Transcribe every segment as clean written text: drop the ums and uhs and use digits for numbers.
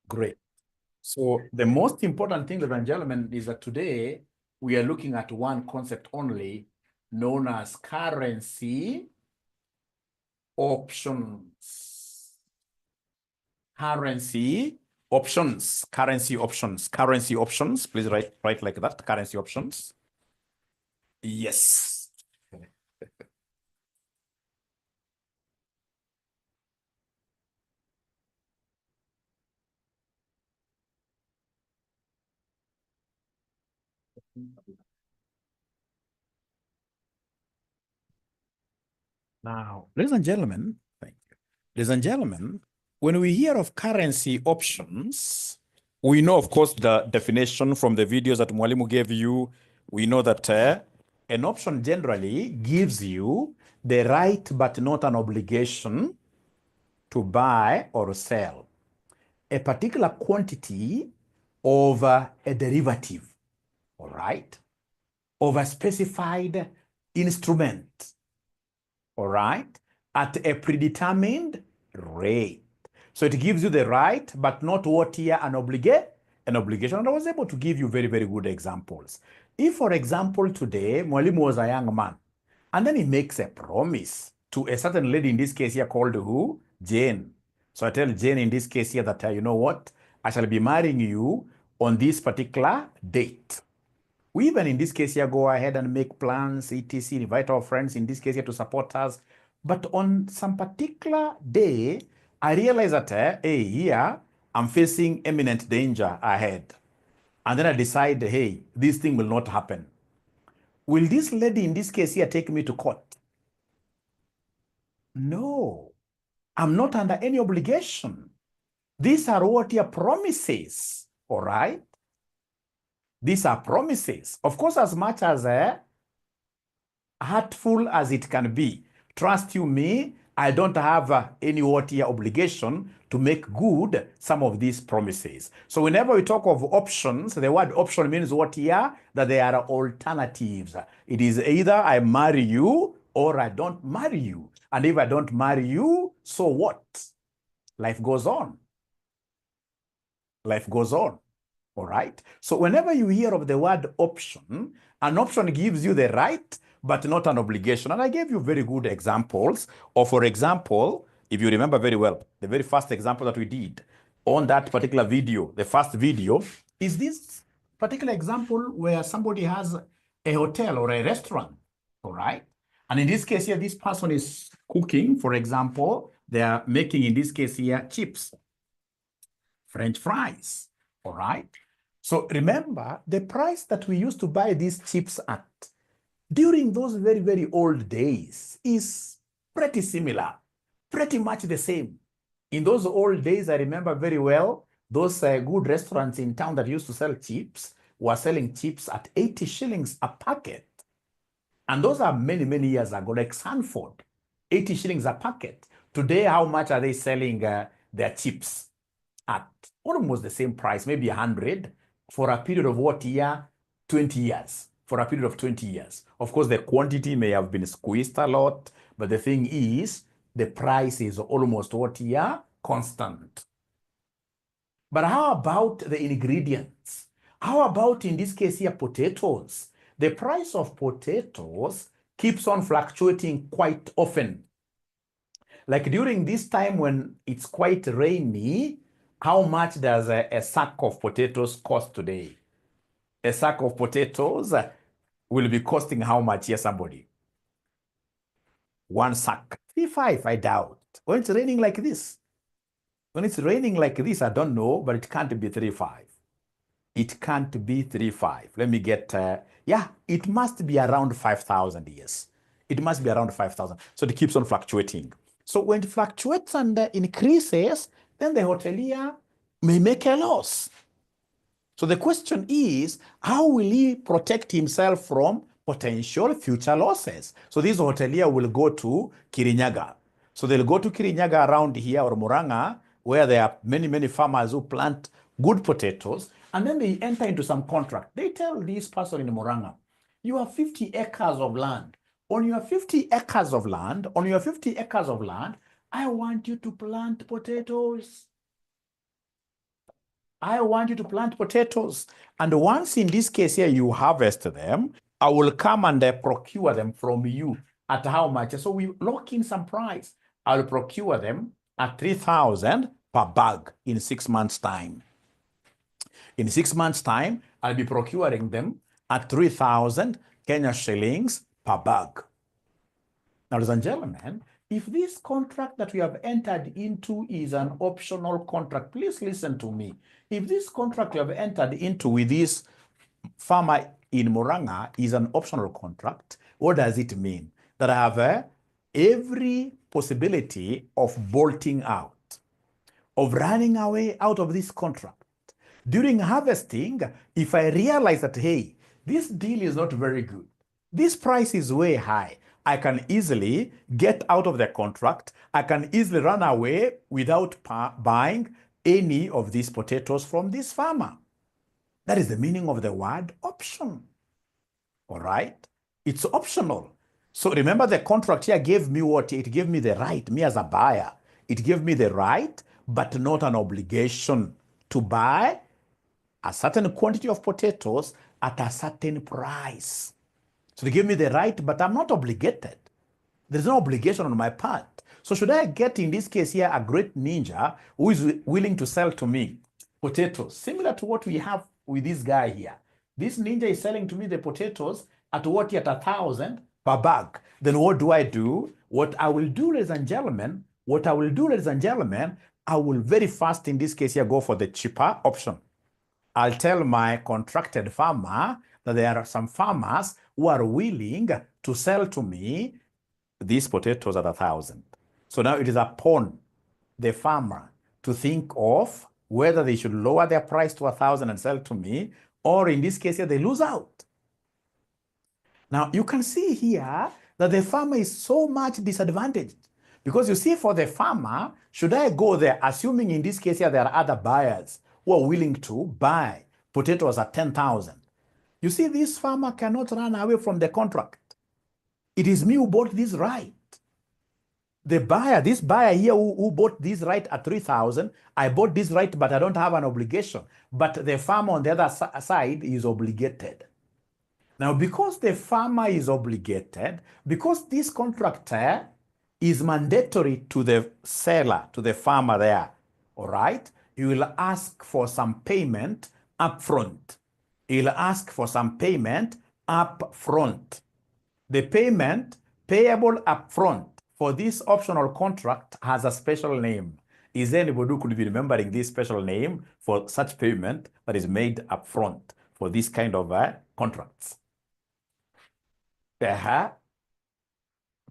Great. So the most important thing, ladies and gentlemen, is that today we are looking at one concept only, known as currency options. Currency options. Please write like that. Currency options. Yes. Now, ladies and gentlemen, thank you. Ladies and gentlemen, when we hear of currency options, we know, of course, the definition from the videos that Mwalimu gave you. We know that an option generally gives you the right but not an obligation to buy or sell a particular quantity of a derivative, all right, of a specified instrument, all right, at a predetermined rate. So it gives you the right, but not what here an obligation. And I was able to give you very, very good examples. If, for example, today, Mwalimu was a young man, and then he makes a promise to a certain lady, in this case here called who? Jane. So I tell Jane in this case here that, you know what? I shall be marrying you on this particular date. We even in this case here go ahead and make plans, etc., invite our friends in this case here to support us. But on some particular day, I realize that, hey, here, I'm facing imminent danger ahead. And then I decide, hey, this thing will not happen. Will this lady in this case here take me to court? No, I'm not under any obligation. These are what your promises, all right? These are promises. Of course, as much as hurtful as it can be, trust you me, I don't have any what here obligation to make good some of these promises. So whenever we talk of options, the word option means what here? That there are alternatives. It is either I marry you or I don't marry you. And if I don't marry you, so what? Life goes on. Life goes on. All right. So whenever you hear of the word option, an option gives you the right, but not an obligation. And I gave you very good examples. Or for example, if you remember very well, the very first example that we did on that particular video, the first video, is this particular example where somebody has a hotel or a restaurant. All right. And in this case here, this person is cooking, for example, they are making, in this case here, chips, French fries. All right. So remember, the price that we used to buy these chips at during those very, very old days is pretty similar, pretty much the same. In those old days, I remember very well, those good restaurants in town that used to sell chips were selling chips at 80 shillings a packet. And those are many, many years ago, like Sanford, 80 shillings a packet. Today, how much are they selling their chips? At almost the same price, maybe 100, for a period of what year? 20 years. For a period of 20 years. Of course, the quantity may have been squeezed a lot, but the thing is, the price is almost what year? Constant. But how about the ingredients? How about, in this case here, potatoes? The price of potatoes keeps on fluctuating quite often. Like during this time when it's quite rainy, how much does a sack of potatoes cost today? A sack of potatoes will be costing how much here, somebody? One sack, 3.5, I doubt. When it's raining like this. When it's raining like this, I don't know, but it can't be 3.5. It can't be 3.5. Let me get, yeah, it must be around 5,000, yes. It must be around 5,000. So it keeps on fluctuating. So when it fluctuates and increases, then the hotelier may make a loss. So the question is, how will he protect himself from potential future losses? So this hotelier will go to Kirinyaga. So they'll go to Kirinyaga around here or Muranga, where there are many, many farmers who plant good potatoes, and then they enter into some contract. They tell this person in Muranga, you have 50 acres of land. On your 50 acres of land, I want you to plant potatoes. I want you to plant potatoes. And once in this case here, you harvest them, I will come and procure them from you at how much? So we lock in some price. I'll procure them at 3,000 per bag in 6 months' time. In 6 months' time, I'll be procuring them at 3,000 Kenya shillings per bag. Now, ladies and gentlemen, if this contract that we have entered into is an optional contract, please listen to me. If this contract you have entered into with this farmer in Murang'a is an optional contract, what does it mean? That I have every possibility of bolting out, of running away out of this contract. During harvesting, if I realize that, hey, this deal is not very good, this price is way high, I can easily get out of the contract. I can easily run away without buying any of these potatoes from this farmer. That is the meaning of the word option. All right? It's optional. So remember, the contract here gave me what? It gave me the right, me as a buyer. It gave me the right, but not an obligation to buy a certain quantity of potatoes at a certain price. So they give me the right, but I'm not obligated. There's no obligation on my part. So should I get, in this case here, a great ninja who is willing to sell to me potatoes, similar to what we have with this guy here? This ninja is selling to me the potatoes at what? At 1,000 per bag. Then what do? What I will do, ladies and gentlemen, I will very fast, in this case here, go for the cheaper option. I'll tell my contracted farmer that there are some farmers who are willing to sell to me these potatoes at 1,000. So now it is upon the farmer to think of whether they should lower their price to 1,000 and sell to me, or in this case here, they lose out. Now you can see here that the farmer is so much disadvantaged, because you see, for the farmer, should I go there, assuming in this case here there are other buyers who are willing to buy potatoes at 10,000. You see, this farmer cannot run away from the contract. It is me who bought this right. The buyer, this buyer here who bought this right at 3,000, I bought this right, but I don't have an obligation. But the farmer on the other side is obligated. Now, because the farmer is obligated, because this contractor is mandatory to the seller, to the farmer there, all right, he will ask for some payment up front. He'll ask for some payment up front. The payment payable up front for this optional contract has a special name. Is there anybody who could be remembering this special name for such payment that is made up front for this kind of contracts?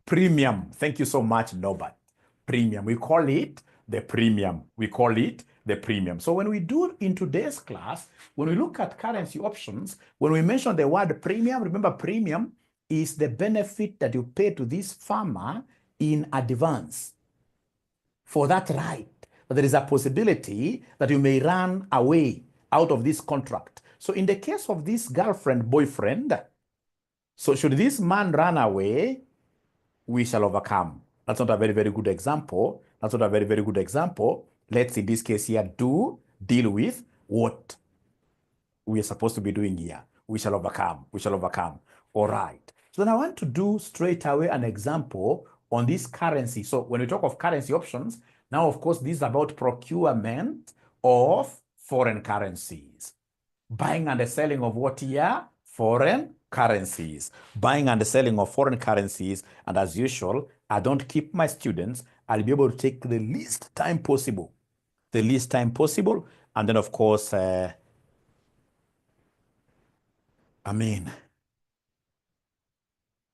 Premium. Thank you so much, Norbert. Premium. We call it the premium. So when we do in today's class, when we look at currency options, when we mention the word premium, remember, premium is the benefit that you pay to this farmer in advance for that right. But there is a possibility that you may run away out of this contract. So in the case of this girlfriend, boyfriend, so should this man run away, we shall overcome. That's not a very, very good example. Let's, in this case here, deal with what we are supposed to be doing here. We shall overcome. All right. So then I want to do straight away an example on this currency. So when we talk of currency options, now, of course, this is about procurement of foreign currencies. Buying and selling of what here? Foreign currencies. Buying and selling of foreign currencies. And as usual, I don't keep my students. I'll be able to take the least time possible. And then, of course,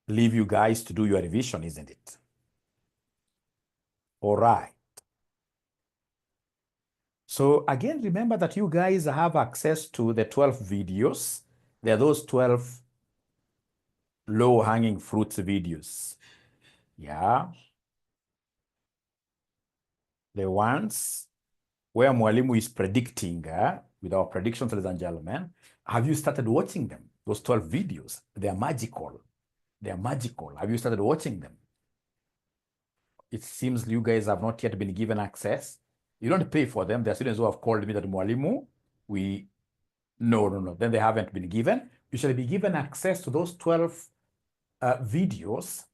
leave you guys to do your revision, isn't it? All right. So again, remember that you guys have access to the 12 videos. There are those 12 low-hanging fruits videos. Yeah. The ones where Mwalimu is predicting, with our predictions, ladies and gentlemen. Have you started watching them? Those 12 videos, they are magical. Have you started watching them? It seems you guys have not yet been given access. You don't pay for them. There are students who have called me that, Mwalimu, No. Then they haven't been given. You shall be given access to those 12 videos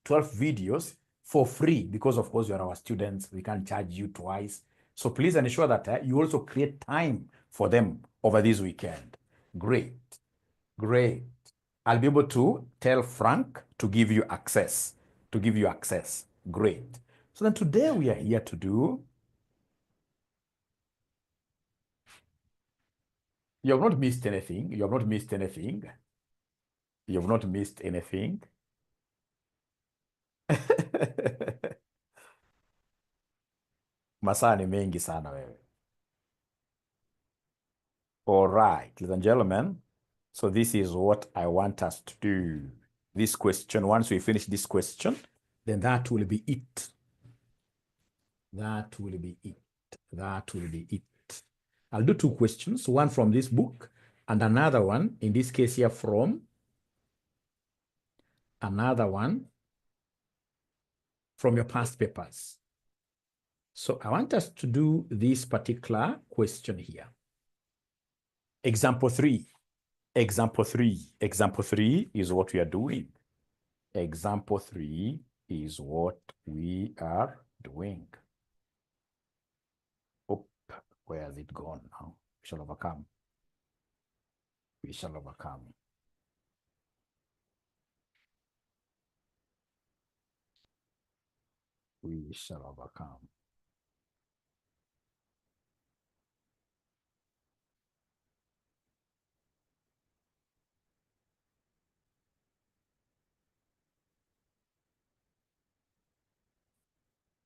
for free because, of course, you are our students. We can't charge you twice. So please ensure that you also create time for them over this weekend. Great. I'll be able to tell Frank to give you access. Great. So then today we are here to do. You have not missed anything. Masaa ni mengi sana wewe. All right, ladies and gentlemen. So this is what I want us to do. This question, once we finish this question, then that will be it. I'll do two questions, one from this book and another one, in this case here, from your past papers. So I want us to do this particular question here. Example 3 is what we are doing. Oh, where has it gone now? We shall overcome.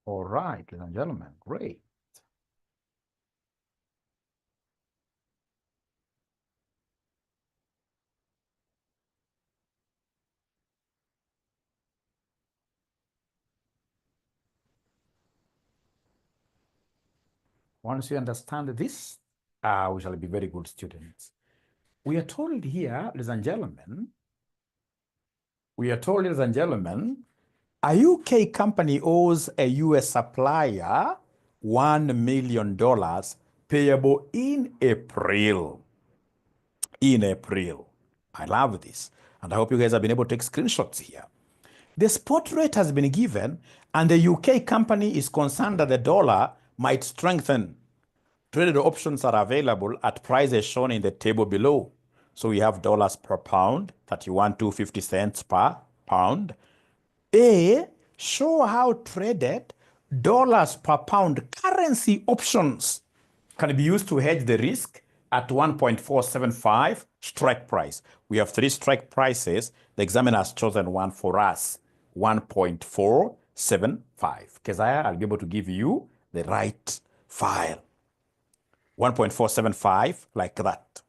All right, ladies and gentlemen, great. Once you understand this, we shall be very good students. We are told here, ladies and gentlemen, a UK company owes a US supplier $1 million payable in April. I love this. And I hope you guys have been able to take screenshots here. The spot rate has been given, and the UK company is concerned that the dollar might strengthen. Traded options are available at prices shown in the table below. So we have dollars per pound, 31.250 cents per pound. A, show how traded dollars per pound currency options can be used to hedge the risk at 1.475 strike price. We have 3 strike prices. The examiner has chosen one for us, 1.475. Keziah, I'll be able to give you the right file. 1.475, like that.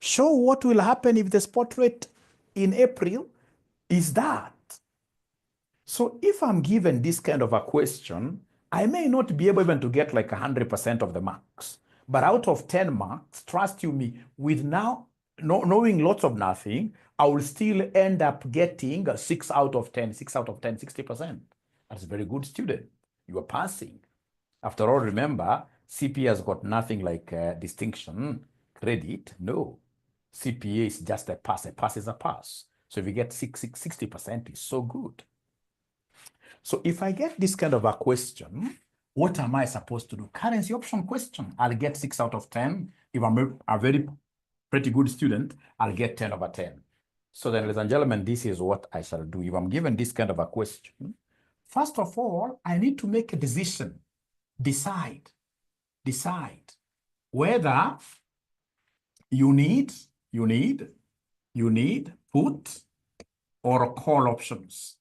Show what will happen if the spot rate in April is that. So if I'm given this kind of a question, I may not be able even to get like 100% of the marks. But out of 10 marks, trust you me, with now knowing lots of nothing, I will still end up getting a 6 out of 10, 60%. That's a very good student. You are passing. After all, remember, CPA has got nothing like distinction, credit. No. CPA is just a pass. A pass is a pass. So if you get 60%, it's so good. So if I get this kind of a question, what am I supposed to do? Currency option question, I'll get 6 out of 10. If I'm a pretty good student, I'll get 10 over 10. So then, ladies and gentlemen, this is what I shall do. If I'm given this kind of a question, first of all, I need to make a decision. Decide whether you need put or call options.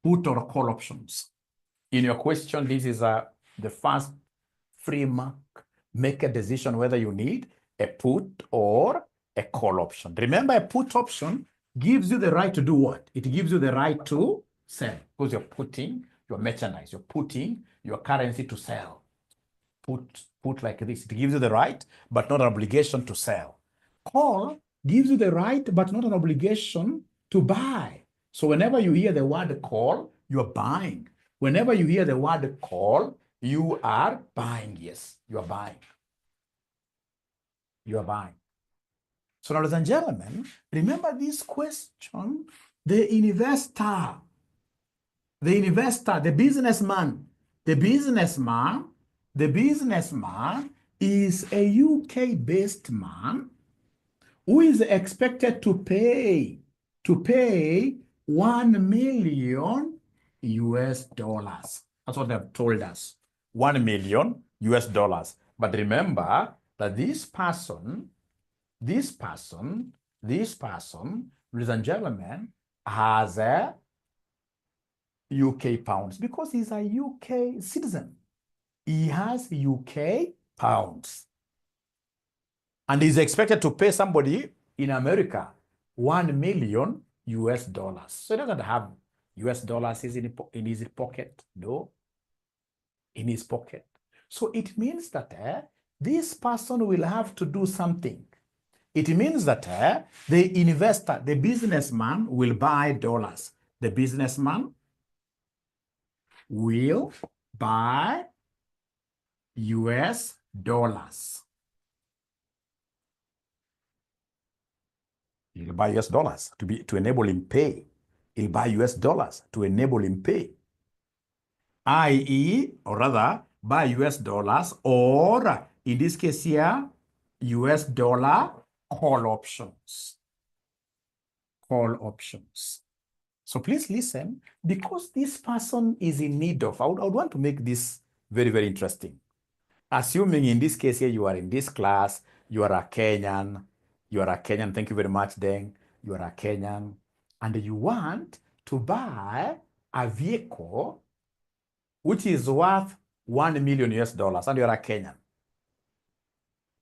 Put or call options. In your question, this is the first free mark. Make a decision whether you need a put or a call option. Remember, a put option gives you the right to do what? It gives you the right to sell, because you're putting your merchandise, you're putting your currency to sell. Put like this. It gives you the right, but not an obligation to sell. Call gives you the right, but not an obligation to buy. So whenever you hear the word call, you're buying. Whenever you hear the word call, you are buying. Yes, you are buying. You are buying. So, ladies and gentlemen, remember this question. The investor, the businessman is a UK-based man who is expected to pay 1 million US dollars. That's what they've told us. 1 million US dollars. But remember that this person, ladies and gentlemen, has a UK pounds because he's a UK citizen. He has UK pounds. And he's expected to pay somebody in America 1 million US dollars. So he doesn't have US dollars in his pocket. No, in his pocket. So it means that this person will have to do something. It means that the investor, the businessman, will buy dollars. The businessman will buy US dollars. He'll buy US dollars to enable him pay. He'll buy US dollars to enable him pay. i.e., or rather, buy US dollars, or in this case here, US dollar call options. Call options. So please listen, because this person is in need of, I would want to make this very, very interesting. Assuming in this case here, you are in this class, you are a Kenyan, thank you very much, Deng, you are a Kenyan, and you want to buy a vehicle which is worth 1 million US dollars, and you are a Kenyan.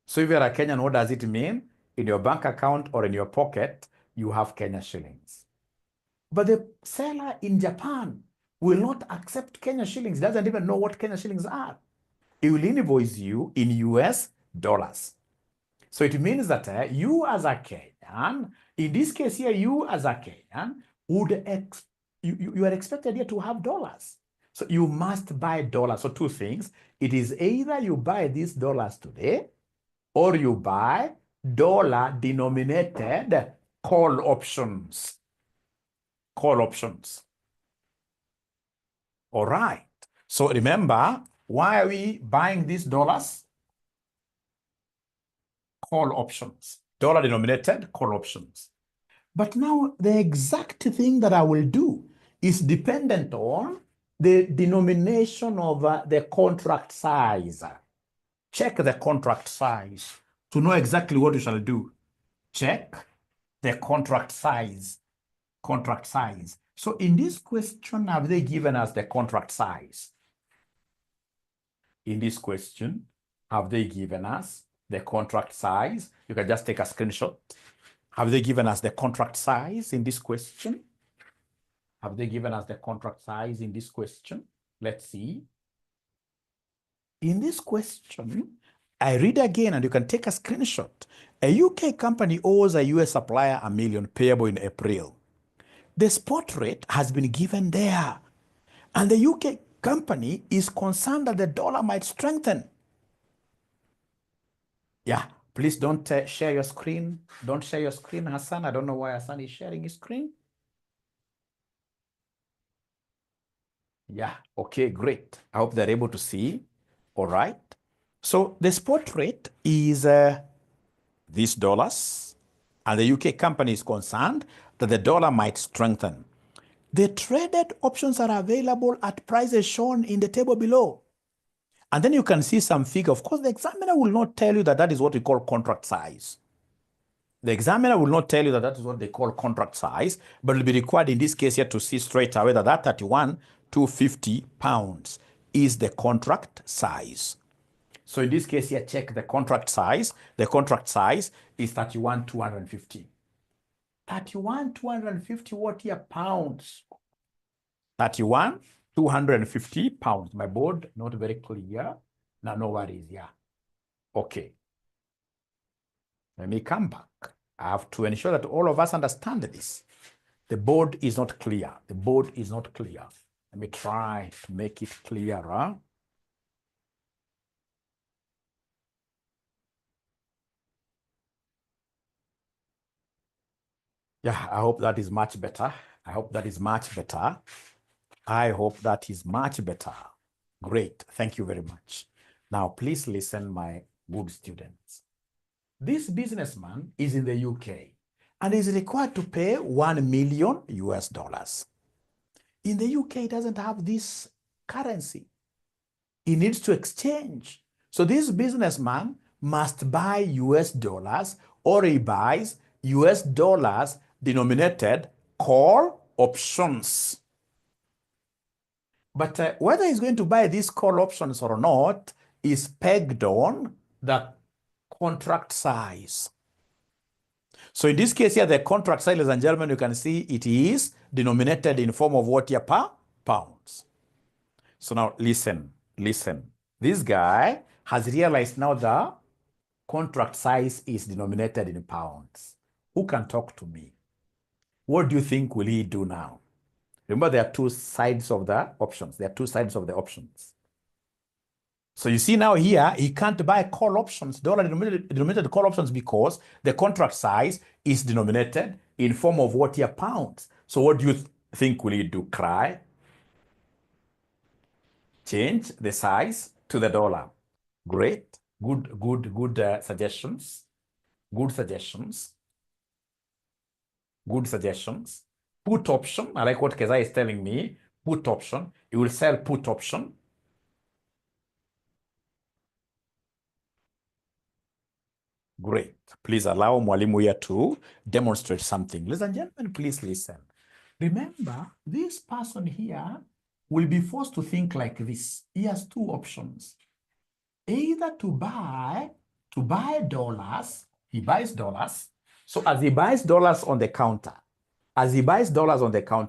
So if you're a Kenyan, what does it mean? In your bank account or in your pocket, you have Kenya shillings. But the seller in Japan will not accept Kenya shillings, doesn't even know what Kenya shillings are. He will invoice you in US dollars. So it means that you as a Kenyan, in this case here, you as a Kenyan, you are expected here to have dollars. So you must buy dollars. So two things. It is either you buy these dollars today, or you buy dollar-denominated call options. Call options. All right. So remember, why are we buying these dollars? Call options. Dollar-denominated call options. But now the exact thing that I will do is dependent on the denomination of the contract size. Check the contract size to know exactly what you shall do. Check the contract size. Contract size. So in this question, have they given us the contract size? In this question, have they given us the contract size? You can just take a screenshot. Have they given us the contract size in this question? Have they given us the contract size in this question? Let's see. In this question, I read again, and you can take a screenshot. A UK company owes a US supplier $1 million payable in April. The spot rate has been given there, and the UK company is concerned that the dollar might strengthen. Yeah, please don't share your screen. Don't share your screen, Hassan. I don't know why Hassan is sharing his screen. Yeah, okay, great. I hope they're able to see. All right. So the spot rate is these dollars, and the UK company is concerned that the dollar might strengthen. The traded options are available at prices shown in the table below. And then you can see some figure. Of course, the examiner will not tell you that that is what we call contract size. The examiner will not tell you that that is what they call contract size, but it will be required in this case here to see straight away that that 31,250 pounds is the contract size. So in this case here, check the contract size. The contract size is 31,250. 31,250 what here? Pounds. 31,250 pounds. My board, not very clear. No worries, yeah. Okay. Let me come back. I have to ensure that all of us understand this. The board is not clear. The board is not clear. Let me try to make it clearer. Yeah, I hope that is much better. I hope that is much better. I hope that is much better. Great. Thank you very much. Now, please listen, my good students. This businessman is in the UK and is required to pay 1 million US dollars. In the UK, it doesn't have this currency. He needs to exchange. So this businessman must buy US dollars, or he buys US dollars denominated call options. But whether he's going to buy these call options or not is pegged on the contract size. So in this case here, the contract size, ladies and gentlemen, you can see it is denominated in form of what here? Pounds. So now listen. This guy has realized now the contract size is denominated in pounds. Who can talk to me? What do you think will he do now? Remember, there are two sides of the options. There are two sides of the options. So you see now here, he can't buy call options, dollar denominated call options, because the contract size is denominated in form of what here? Pounds. So what do you think will he do? Cry? Change the size to the dollar. Great. Good suggestions. Good suggestions. Good suggestions. Put option. I like what Kezai is telling me. Put option. You will sell put option. Great. Please allow Mwalimu here to demonstrate something. Ladies and gentlemen, please listen. Remember, this person here will be forced to think like this. He has two options. Either to buy dollars, he buys dollars. So as he buys dollars on the counter,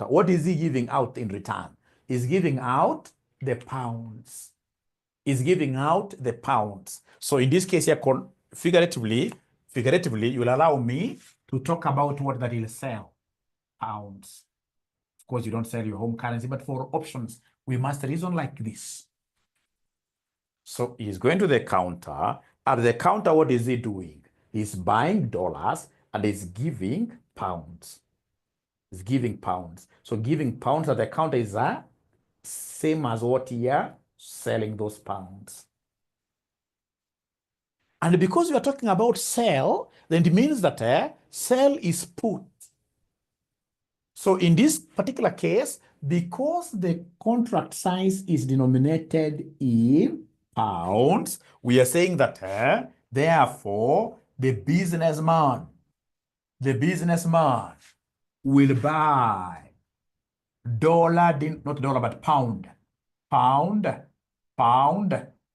what is he giving out in return? He's giving out the pounds. So in this case here, figuratively, you will allow me to talk about what that he'll sell. Pounds. Of course, you don't sell your home currency, but for options, we must reason like this. So he's going to the counter. At the counter, what is he doing? He's buying dollars and he's giving pounds. He's giving pounds. So giving pounds at the counter is same as what here, selling those pounds. And because we are talking about sell, then it means that sell is put. So in this particular case, because the contract size is denominated in pounds, we are saying that therefore the businessman will buy not dollar, but pound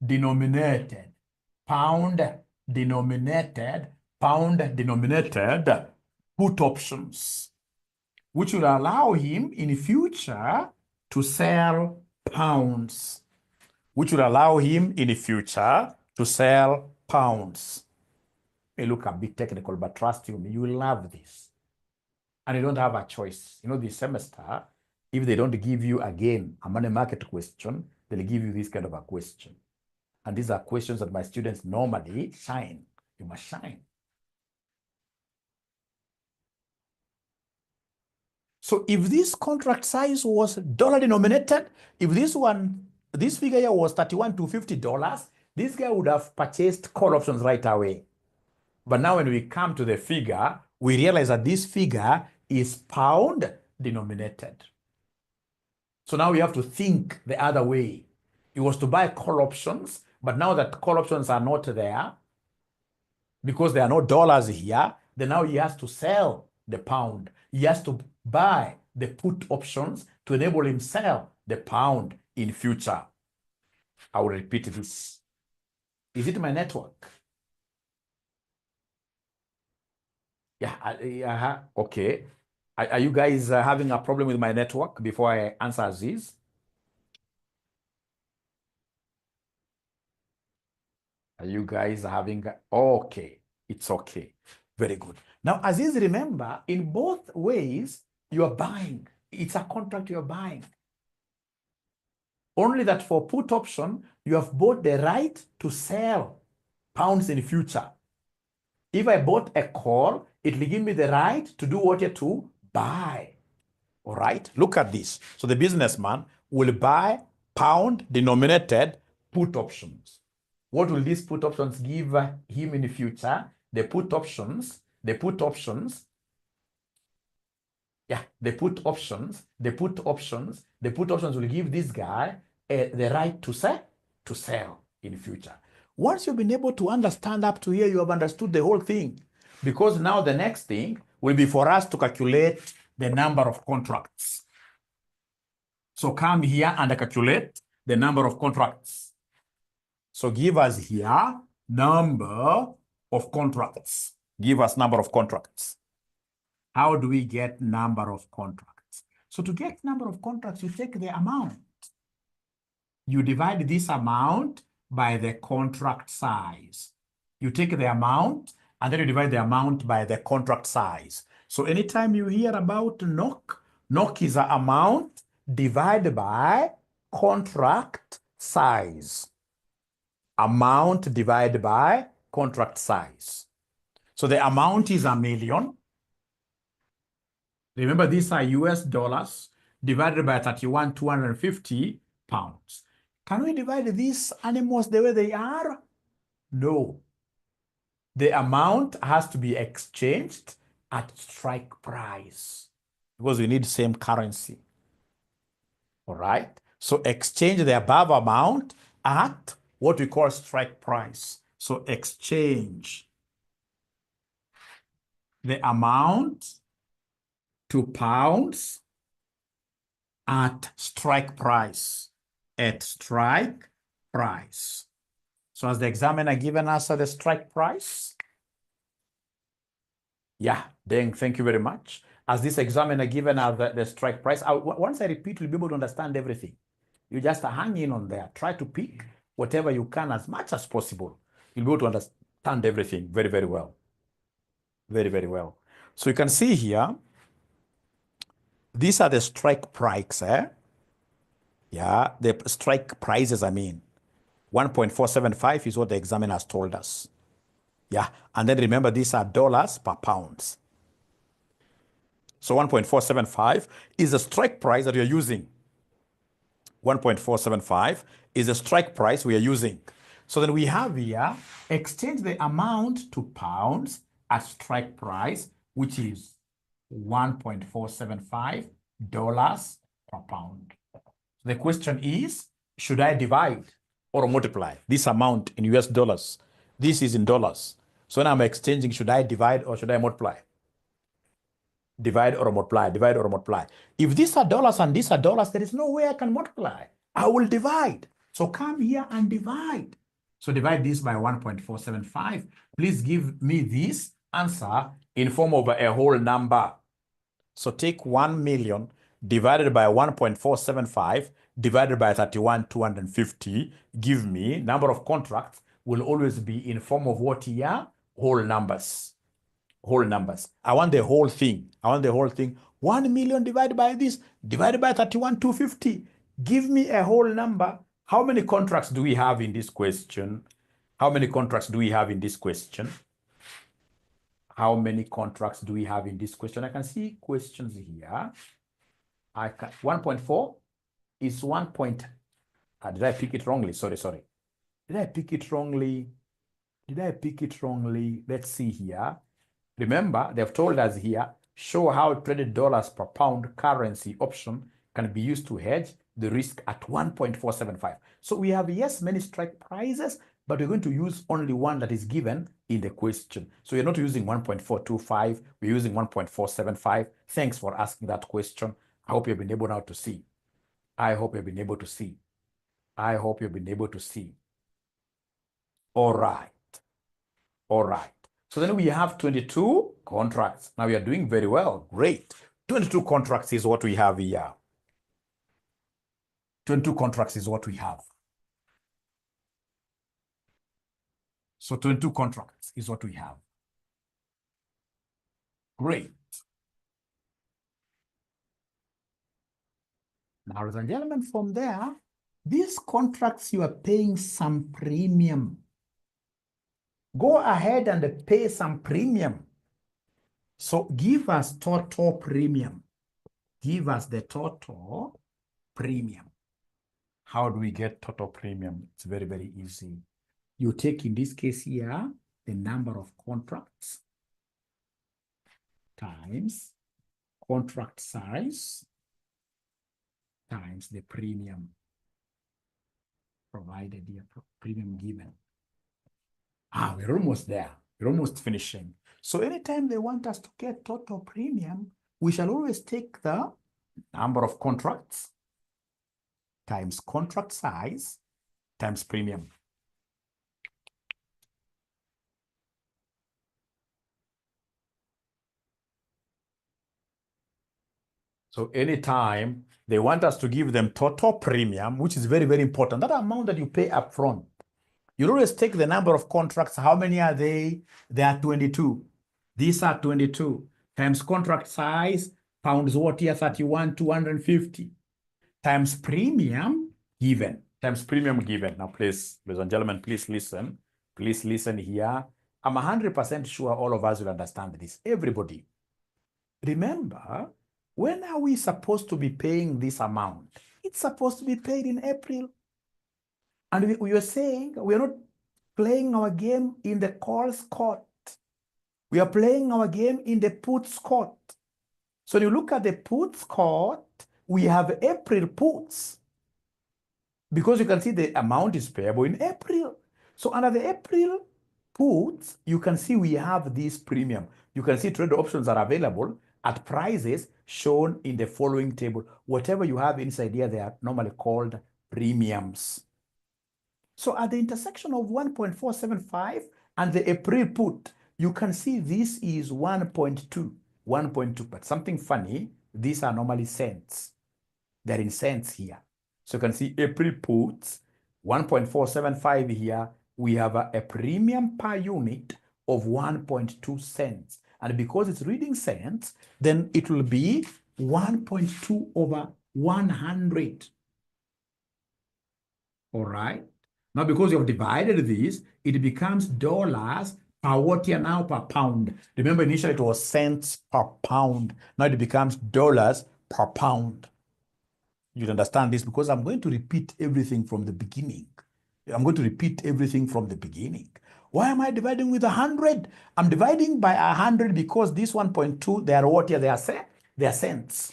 denominated put options, which will allow him in the future to sell pounds. May look a bit technical, but trust you, you will love this. And you don't have a choice. You know, this semester, if they don't give you again a money market question, they'll give you this kind of a question. And these are questions that my students normally shine. You must shine. So if this contract size was dollar denominated, if this figure here was $31 to $50, this guy would have purchased call options right away. But now when we come to the figure, we realize that this figure is pound denominated. So now we have to think the other way. He was to buy call options, but now that call options are not there, because there are no dollars here, then now he has to sell the pound. He has to buy the put options to enable him sell the pound in future. I will repeat this. Is it my network? Yeah, okay. Are you guys having a problem with my network before I answer Aziz? Are you guys having, okay, it's okay. Very good. Now, Aziz, remember, in both ways, you are buying. It's a contract you're buying. Only that for put option, you have bought the right to sell pounds in the future. If I bought a call, it will give me the right to do what? To buy. All right, look at this. So the businessman will buy pound denominated put options. What will these put options give him in the future? The put options, yeah, the put options will give this guy the right to sell in the future. Once you've been able to understand up to here, you have understood the whole thing. Because now the next thing will be for us to calculate the number of contracts. So come here and calculate the number of contracts. So give us here number of contracts. Give us number of contracts. How do we get number of contracts? So to get number of contracts, you take the amount. You divide this amount by the contract size. You take the amount and then you divide the amount by the contract size. So anytime you hear about NOC, NOC is the amount divided by contract size. Amount divided by contract size. So the amount is $1 million. Remember, these are US dollars divided by 31,250 pounds. Can we divide these animals the way they are? No. The amount has to be exchanged at strike price because we need same currency. All right. So exchange the above amount at what we call strike price. So exchange the amount to pounds at strike price. At strike price. So has the examiner given us the strike price? Yeah, then thank you very much. As this examiner given us the strike price, once I repeat, you'll be able to understand everything. You just hang in on there. Try to pick whatever you can as much as possible. You'll be able to understand everything very, very well. Very, very well. So you can see here, these are the strike prices. Yeah, the strike prices, 1.475 is what the examiner has told us. Yeah, and then remember, these are dollars per pounds. So 1.475 is the strike price that you're using. 1.475 is the strike price we are using. So then we have here, exchange the amount to pounds at strike price, which is $1.475 per pound. The question is, should I divide or multiply this amount in US dollars? This is in dollars. So when I'm exchanging, should I divide or should I multiply? Divide or multiply, divide or multiply. If these are dollars and these are dollars, there is no way I can multiply. I will divide. So come here and divide. So divide this by 1.475. Please give me this answer in form of a whole number. So take 1 million divided by 1.475 divided by 31,250. Give me number of contracts will always be in form of what here? Whole numbers. Whole numbers. I want the whole thing. 1 million divided by this, divided by 31,250. Give me a whole number. How many contracts do we have in this question? How many contracts do we have in this question? How many contracts do we have in this question? I can see questions here. 1.4 is 1. Did I pick it wrongly? Sorry. Did I pick it wrongly? Let's see here. Remember, they've told us here, show how traded dollars per pound currency option can be used to hedge the risk at 1.475. So we have, yes, many strike prices, but we're going to use only one that is given in the question. So we're not using 1.425, we're using 1.475. Thanks for asking that question. I hope you've been able now to see. I hope you've been able to see. All right. So then we have 22 contracts. Now we are doing very well. Great. 22 contracts is what we have here. 22 contracts is what we have. So 22 contracts is what we have. Great. Now, ladies and gentlemen, from there, these contracts, you are paying some premium. go ahead and pay some premium. So give us total premium. Give us the total premium. How do we get total premium? It's very, very easy. You take, in this case here, the number of contracts times contract size times the premium provided here, premium given. We're almost there. We're almost finishing. So anytime they want us to get total premium, we shall always take the number of contracts times contract size times premium. So anytime they want us to give them total premium, which is very, very important, that amount that you pay upfront, you always take the number of contracts. How many are they? They are 22. These are 22 times contract size, pounds what here, 31, 250, times premium given, times premium given. Now, please, ladies and gentlemen, please listen. Please listen here. I'm 100% sure all of us will understand this. Everybody, remember, when are we supposed to be paying this amount? It's supposed to be paid in April. And we are saying we are not playing our game in the calls court. We are playing our game in the puts court. So when you look at the puts court, we have April puts, because you can see the amount is payable in April. So under the April puts, you can see we have this premium. You can see trade options are available at prices shown in the following table. Whatever you have inside here, they are normally called premiums. So at the intersection of 1.475 and the April put, you can see this is 1.2, 1.2. But something funny, these are normally cents. They're in cents here. So you can see April puts, 1.475 here. We have a premium per unit of 1.2 cents. And because it's reading cents, then it will be 1.2 over 100. All right. Now, because you've divided this, it becomes dollars per what here now per pound. Remember, initially it was cents per pound. Now it becomes dollars per pound. You'd understand this because I'm going to repeat everything from the beginning. I'm going to repeat everything from the beginning. Why am I dividing with 100? I'm dividing by 100 because this 1.2, they are what here? They are cents.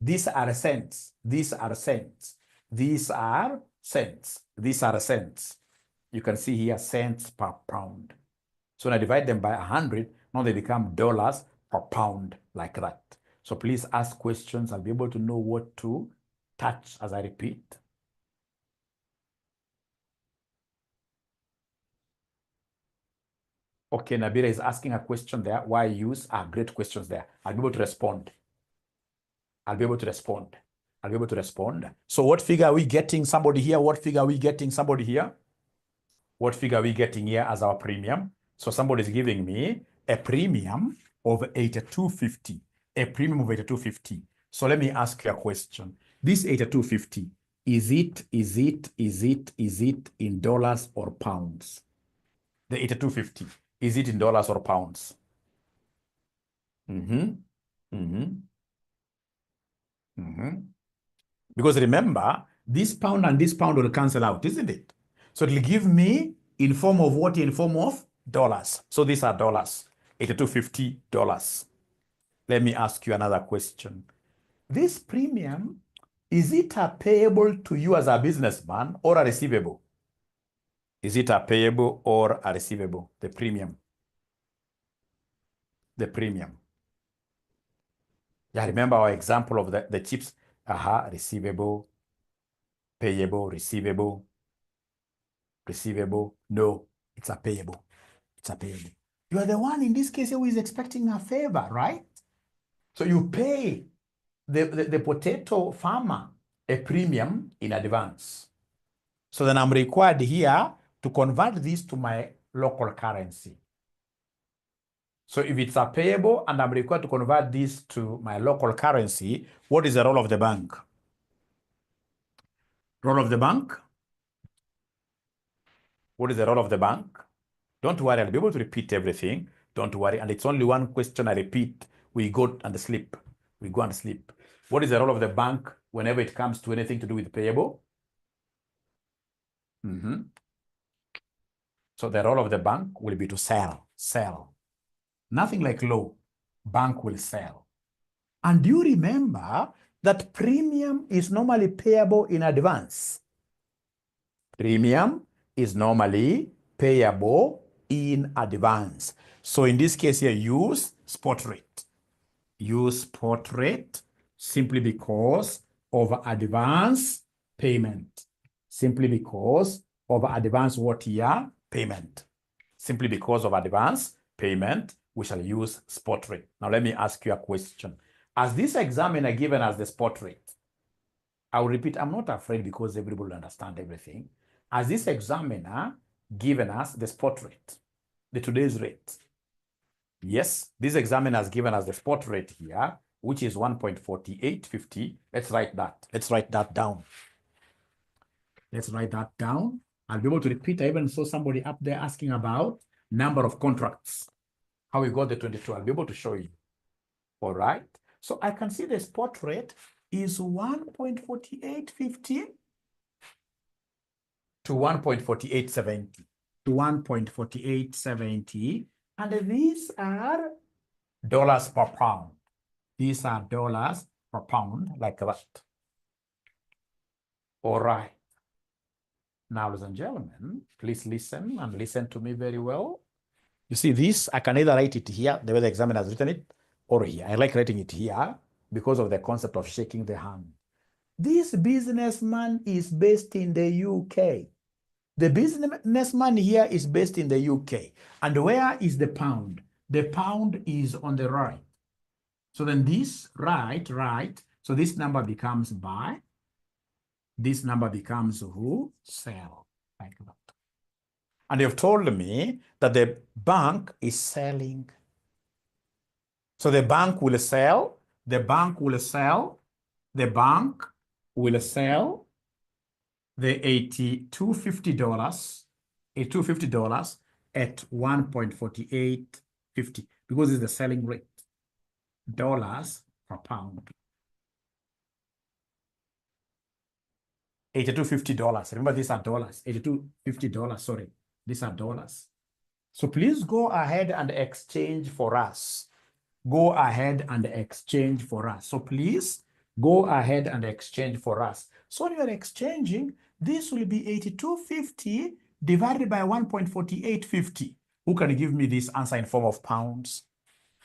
These are cents. These are cents. These are cents. These are cents. You can see here cents per pound. So when I divide them by 100, now they become dollars per pound, like that. So please ask questions. I'll be able to know what to touch as I repeat. Okay, Nabira is asking a question there. Why use? Great questions there. I'll be able to respond. I'll be able to respond. I'll be able to respond. So what figure are we getting? Somebody here? What figure are we getting? Somebody here? What figure are we getting here as our premium? So somebody is giving me a premium of 82.50. A premium of 82.50. So let me ask you a question. This 82.50, is it in dollars or pounds? The 82.50, is it in dollars or pounds? Because remember, this pound and this pound will cancel out, isn't it? So it will give me in form of what? In form of dollars. So these are dollars, $82.50. Let me ask you another question. This premium, is it a payable to you as a businessman or a receivable? Is it a payable or a receivable? The premium. The premium. Yeah, remember our example of the chips. Receivable, payable, receivable. Receivable. No, it's a payable. It's a payable. You are the one in this case who is expecting a favor, right? So you pay the potato farmer a premium in advance. So then I'm required here to convert this to my local currency. So if it's a payable and I'm required to convert this to my local currency, what is the role of the bank? Role of the bank? What is the role of the bank? Don't worry, I'll be able to repeat everything. Don't worry. And it's only one question I repeat. We go and sleep. We go and sleep. What is the role of the bank whenever it comes to anything to do with payable? So the role of the bank will be to sell. Nothing like low. Bank will sell. And do you remember that premium is normally payable in advance? Premium is normally payable in advance. So in this case here, use spot rate. Use spot rate simply because of advance payment. Simply because of advance what year? Payment. Simply because of advance payment, we shall use spot rate. Now let me ask you a question. As this examiner given us the spot rate, I will repeat, I'm not afraid because everybody will understand everything. As this examiner given us the spot rate, the today's rate. Yes, this examiner has given us the spot rate here, which is 1.4850. Let's write that. Let's write that down. Let's write that down. I'll be able to repeat. I even saw somebody up there asking about number of contracts. How we got the 22. I'll be able to show you. All right. So I can see the spot rate is 1.4850 to 1.4870 to 1.4870. And these are dollars per pound. These are dollars per pound, like that. All right. Now, ladies and gentlemen, please listen and listen to me very well. You see this, I can either write it here, the way the examiner has written it, or here. I like writing it here because of the concept of shaking the hand. This businessman is based in the UK. The businessman here is based in the UK. And where is the pound? The pound is on the right. So then this, right. So this number becomes buy. This number becomes who? Sell. Like that. And you've told me that the bank is selling. So the bank will sell. The bank will sell. The bank will sell the $82.50 at 1.4850 because it's the selling rate. Dollars per pound. $82.50. Remember, these are dollars. $82.50, sorry. These are dollars. So please go ahead and exchange for us. Go ahead and exchange for us. So please go ahead and exchange for us. So when you're exchanging, this will be $82.50 divided by 1.4850. Who can give me this answer in form of pounds?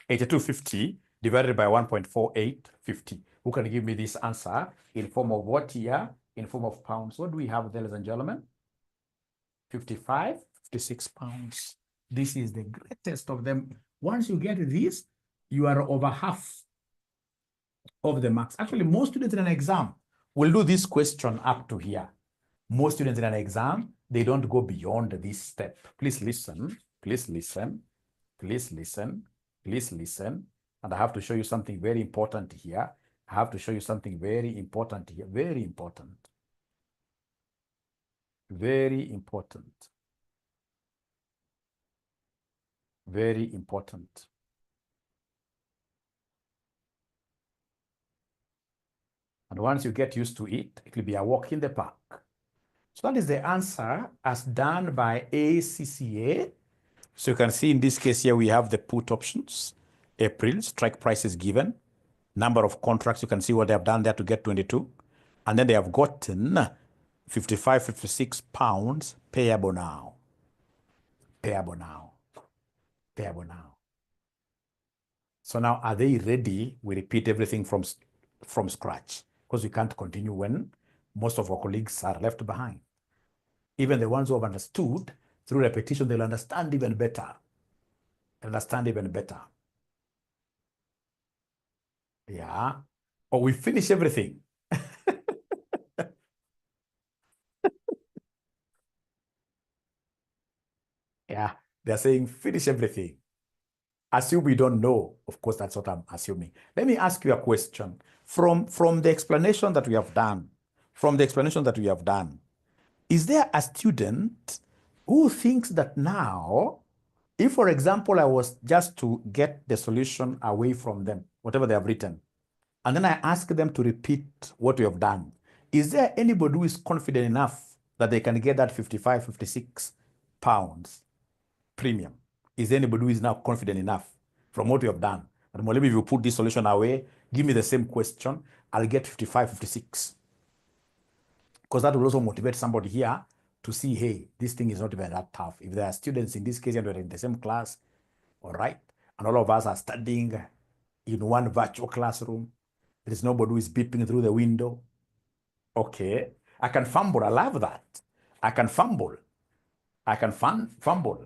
$82.50 divided by 1.4850. Who can give me this answer in form of what here? In form of pounds. What do we have there, ladies and gentlemen? 56 pounds. This is the greatest of them. Once you get this, you are over half of the marks. Actually, most students in an exam will do this question up to here. Most students in an exam, they don't go beyond this step. Please listen. Please listen. Please listen. Please listen. And I have to show you something very important here. I have to show you something very important here. Very important. Very important. Very important. And once you get used to it, it will be a walk in the park. So that is the answer as done by ACCA. So you can see in this case here, we have the put options. April, strike price is given. Number of contracts, you can see what they have done there to get 22. And then they have gotten 56 pounds payable now. Payable now. Payable now. So now, are they ready? We repeat everything from scratch because we can't continue when most of our colleagues are left behind. Even the ones who have understood through repetition, they'll understand even better. Understand even better. Yeah. Or we finish everything. Yeah. They're saying finish everything. Assume we don't know. Of course, that's what I'm assuming. Let me ask you a question. From the explanation that we have done, is there a student who thinks that now If, for example, I was just to get the solution away from them, whatever they have written, and then I ask them to repeat what we have done, is there anybody who is confident enough that they can get that 55, 56 pounds premium? Is there anybody who is now confident enough from what we have done? But maybe if you put this solution away, give me the same question, I'll get 55, 56. Because that will also motivate somebody here to see, hey, this thing is not even that tough. If there are students in this case and we're in the same class, all right, and all of us are studying in one virtual classroom, there is nobody who is beeping through the window. Okay, I can fumble. I love that. I can fumble. I can fumble.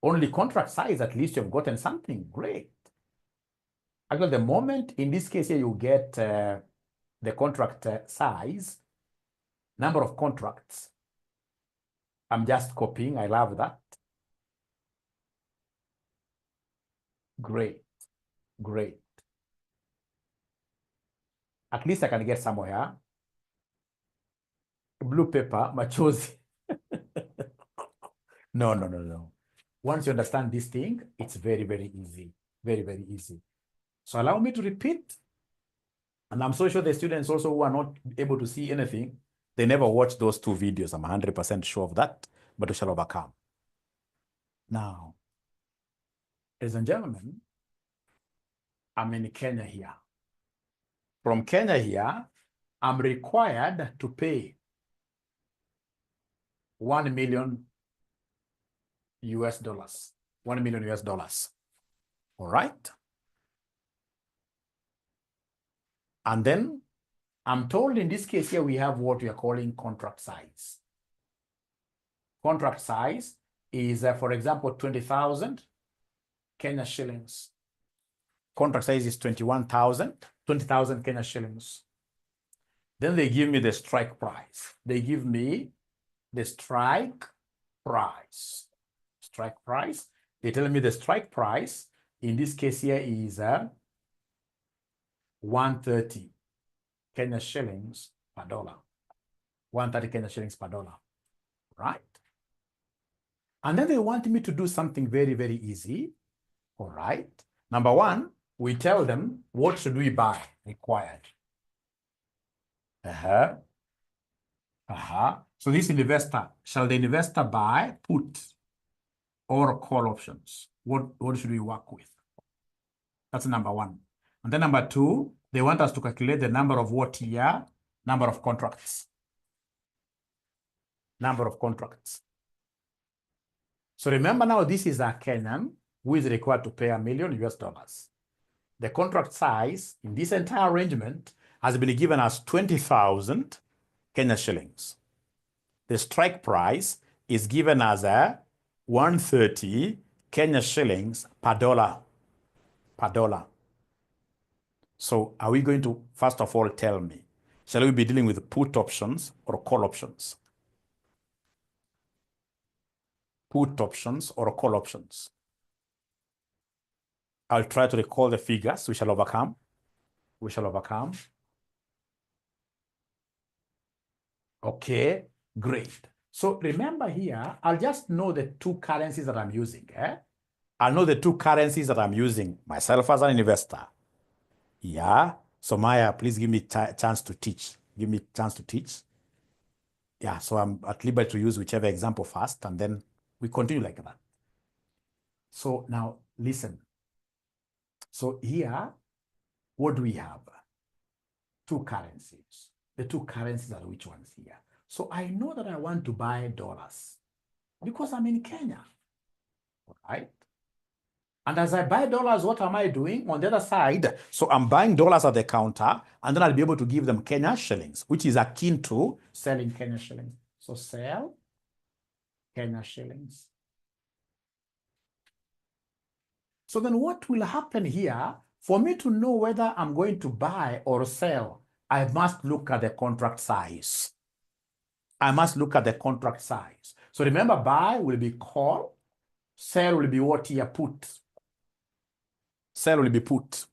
Only contract size, at least you've gotten something great. Actually, the moment in this case here you get the contract size, number of contracts, I'm just copying. I love that. Great, great. At least I can get somewhere. Blue paper, machozi. No. Once you understand this thing, it's very, very easy. Very, very easy. So allow me to repeat. And I'm so sure the students also who are not able to see anything, they never watched those two videos. I'm 100% sure of that, but we shall overcome. Now, ladies and gentlemen, I'm in Kenya here. From Kenya here, I'm required to pay 1 million US dollars. 1 million US dollars. All right. And then I'm told in this case here, we have what we are calling contract size. Contract size is, for example, 20,000 Kenya shillings. Contract size is 20,000 Kenya shillings. Then they give me the strike price. They give me the strike price. Strike price. They tell me the strike price in this case here is 130 Kenya shillings per dollar. 130 Kenya shillings per dollar. Right? And then they want me to do something very, very easy. All right. Number one, we tell them what should we buy required. So this investor, shall the investor buy put or call options? What should we work with? That's number one. And then number two, they want us to calculate the number of what year? Number of contracts. Number of contracts. So remember now, this is a Kenyan who is required to pay $1 million US dollars. The contract size in this entire arrangement has been given as 20,000 Kenya shillings. The strike price is given as 130 Kenya shillings per dollar. Per dollar. So are we going to, first of all, tell me, shall we be dealing with put options or call options? Put options or call options? I'll try to recall the figures. We shall overcome. We shall overcome. Okay, great. So remember here, I'll just know the two currencies that I'm using. I'll know the two currencies that I'm using myself as an investor. Yeah. So Maya, please give me chance to teach. Give me chance to teach. Yeah. So I'm at liberty to use whichever example first, and then we continue like that. So now listen. So here, what do we have? Two currencies. The two currencies are which ones here? So I know that I want to buy dollars because I'm in Kenya, right? And as I buy dollars, what am I doing on the other side? So I'm buying dollars at the counter, and then I'll be able to give them Kenya shillings, which is akin to selling Kenya shillings. So sell Kenya shillings. So then what will happen here? For me to know whether I'm going to buy or sell, I must look at the contract size. I must look at the contract size. So remember, buy will be call, sell will be what here? Put. Sell will be put.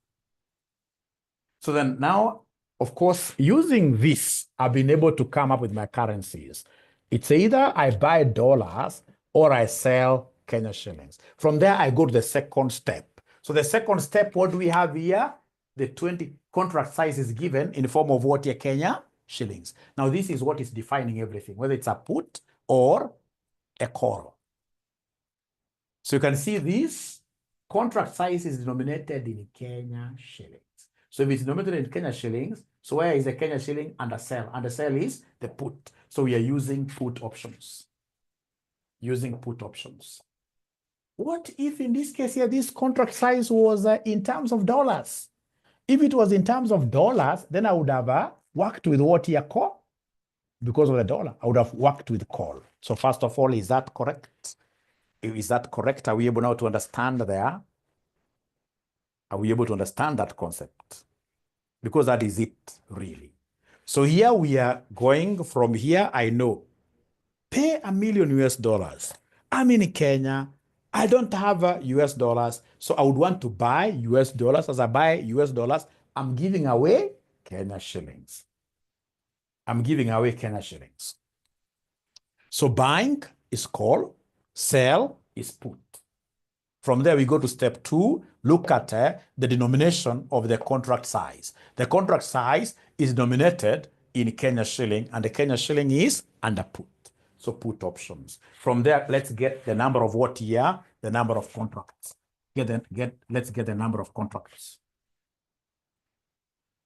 So then now, of course, using this, I've been able to come up with my currencies. It's either I buy dollars or I sell Kenya shillings. From there, I go to the second step. So the second step, what do we have here? The 20 contract size is given in the form of what here? Kenya shillings. Now, this is what is defining everything, whether it's a put or a call. So you can see this contract size is denominated in Kenya shillings. So if it's denominated in Kenya shillings, so where is the Kenya shilling? Under sell. Under sell is the put. So we are using put options. Using put options. What if in this case here, this contract size was in terms of dollars? If it was in terms of dollars, then I would have worked with what here? Call. Because of the dollar, I would have worked with call. So first of all, is that correct? Is that correct? Are we able now to understand there? Are we able to understand that concept? Because that is it, really. So here we are going from here, I know, pay $1 million US. I'm in Kenya. I don't have US dollars. So I would want to buy US dollars. As I buy US dollars, I'm giving away Kenya shillings. I'm giving away Kenya shillings. So buying is call, sell is put. From there, we go to step 2, look at the denomination of the contract size. The contract size is denominated in Kenya shilling, and the Kenya shilling is under put. So put options. From there, let's get the number of what year? The number of contracts. Let's get the number of contracts.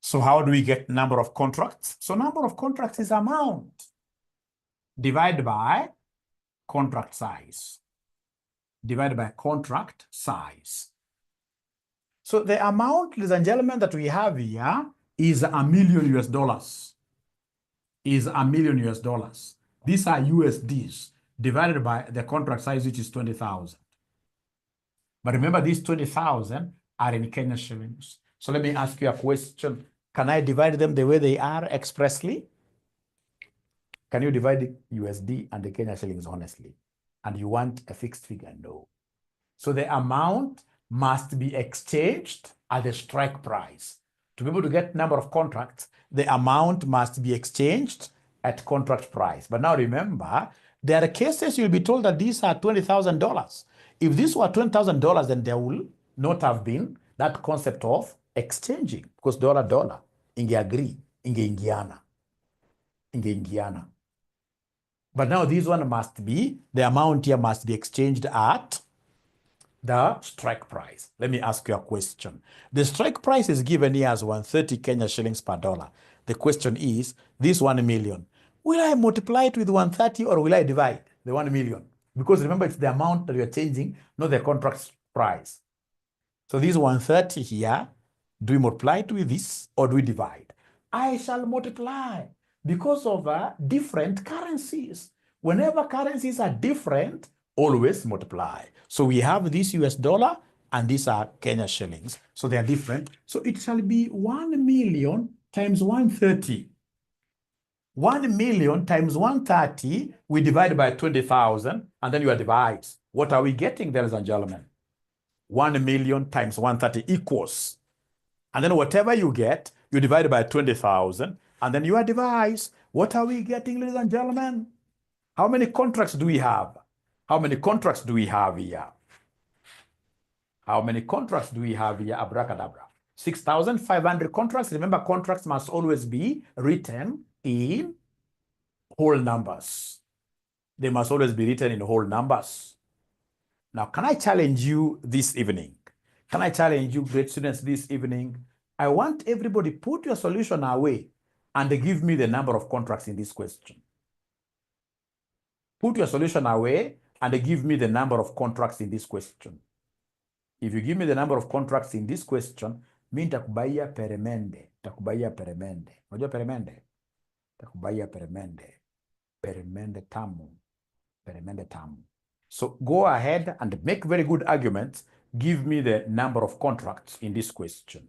So how do we get number of contracts? So number of contracts is amount divided by contract size. Divided by contract size. So the amount, ladies and gentlemen, that we have here is $1 million US. Is $1 million US. These are USDs divided by the contract size, which is 20,000. But remember, these 20,000 are in Kenya shillings. So let me ask you a question. Can I divide them the way they are expressly? Can you divide USD and the Kenya shillings honestly? And you want a fixed figure? No. So the amount must be exchanged at the strike price. To be able to get number of contracts, the amount must be exchanged at contract price. But now remember, there are cases you'll be told that these are $20,000. If these were $20,000, then there will not have been that concept of exchanging, because dollar, inge Indiana. But now this one must be, the amount here must be exchanged at the strike price. Let me ask you a question. The strike price is given here as 130 Kenya shillings per dollar. The question is, this 1 million, will I multiply it with 130 or will I divide the 1 million? Because remember, it's the amount that you're changing, not the contract price. So this 130 here, do we multiply it with this or do we divide? I shall multiply because of different currencies. Whenever currencies are different, always multiply. So we have this US dollar and these are Kenya shillings. So they are different. So it shall be 1 million times 130. 1 million times 130, we divide by 20,000 and then you divide. What are we getting, ladies and gentlemen? 1 million times 130 equals. And then whatever you get, you divide by 20,000 and then you divide. What are we getting, ladies and gentlemen? How many contracts do we have? How many contracts do we have here? How many contracts do we have here? Abracadabra. 6,500 contracts. Remember, contracts must always be written in whole numbers. They must always be written in whole numbers. Now, can I challenge you this evening? Can I challenge you, great students, this evening? I want everybody put your solution away and give me the number of contracts in this question. Put your solution away and give me the number of contracts in this question. If you give me the number of contracts in this question, mi nitakubaia peremende. Nitakubaia peremende. Unajua peremende? Nitakubaia peremende. Peremende tamu. Peremende tamu. So go ahead and make very good arguments. Give me the number of contracts in this question.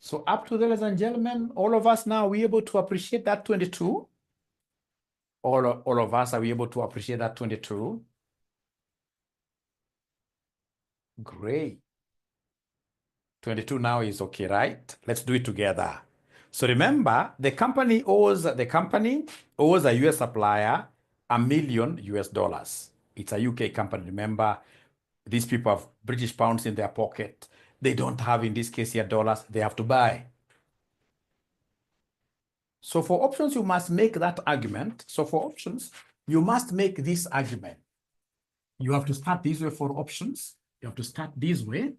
So up to there, ladies and gentlemen, all of us now, we able to appreciate that 22? All of us, are we able to appreciate that 22? Great. 22 now is okay, right? Let's do it together. So remember, the company owes a US supplier $1 million US. It's a UK company. Remember, these people have British pounds in their pocket. They don't have, in this case here, dollars. They have to buy. So for options, you must make that argument. So for options, you must make this argument. You have to start this way for options. You have to start this way.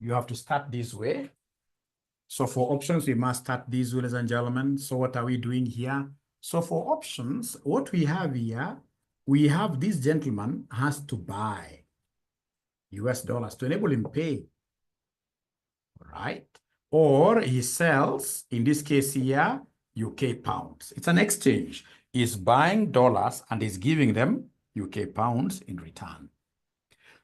You have to start this way. So for options, we must start this way, ladies and gentlemen. So what are we doing here? So for options, what we have here, we have this gentleman has to buy US dollars to enable him pay, right? Or he sells, in this case here, UK pounds. It's an exchange. He's buying dollars and he's giving them UK pounds in return.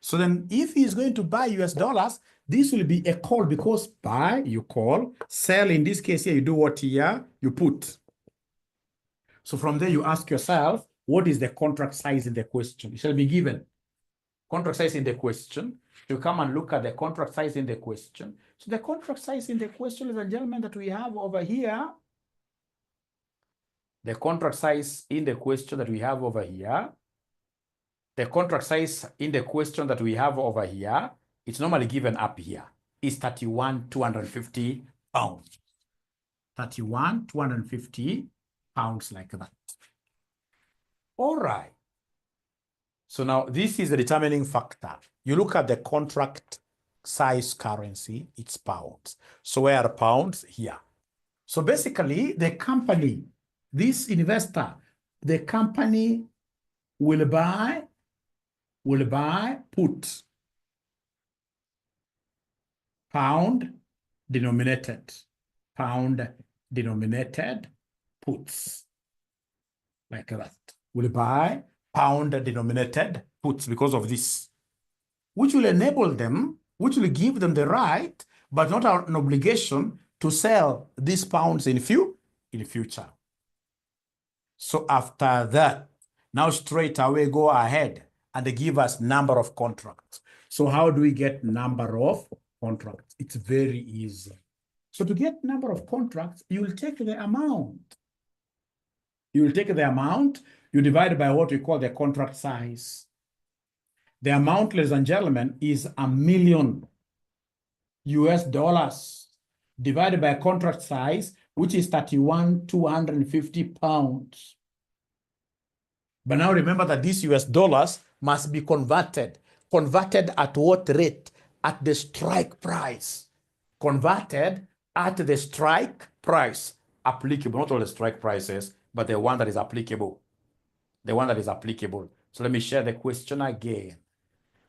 So then if he's going to buy US dollars, this will be a call, because buy, you call, sell, in this case here, you do what here? You put. So from there, you ask yourself, what is the contract size in the question? It shall be given. Contract size in the question. You come and look at the contract size in the question. So the contract size in the question, ladies and gentlemen, that we have over here, the contract size in the question that we have over here, the contract size in the question that we have over here, it's normally given up here, is 31,250 pounds. 31,250 pounds, like that. All right. So now this is the determining factor. You look at the contract size currency, it's pounds. So where are pounds? Here. So basically, the company, this investor, the company will buy put pound denominated puts, like that. Will buy pound denominated puts because of this, which will enable them, which will give them the right, but not an obligation, to sell these pounds in future. So after that, now straight away go ahead and they give us number of contracts. So how do we get number of contracts? It's very easy. So to get number of contracts, you will take the amount. You will take the amount, you divide by what we call the contract size. The amount, ladies and gentlemen, is $1 million US, divided by contract size, which is 31,250 pounds. But now remember that these US dollars must be converted. Converted at what rate? At the strike price. Converted at the strike price. Applicable, not all the strike prices, but the one that is applicable. The one that is applicable. So let me share the question again.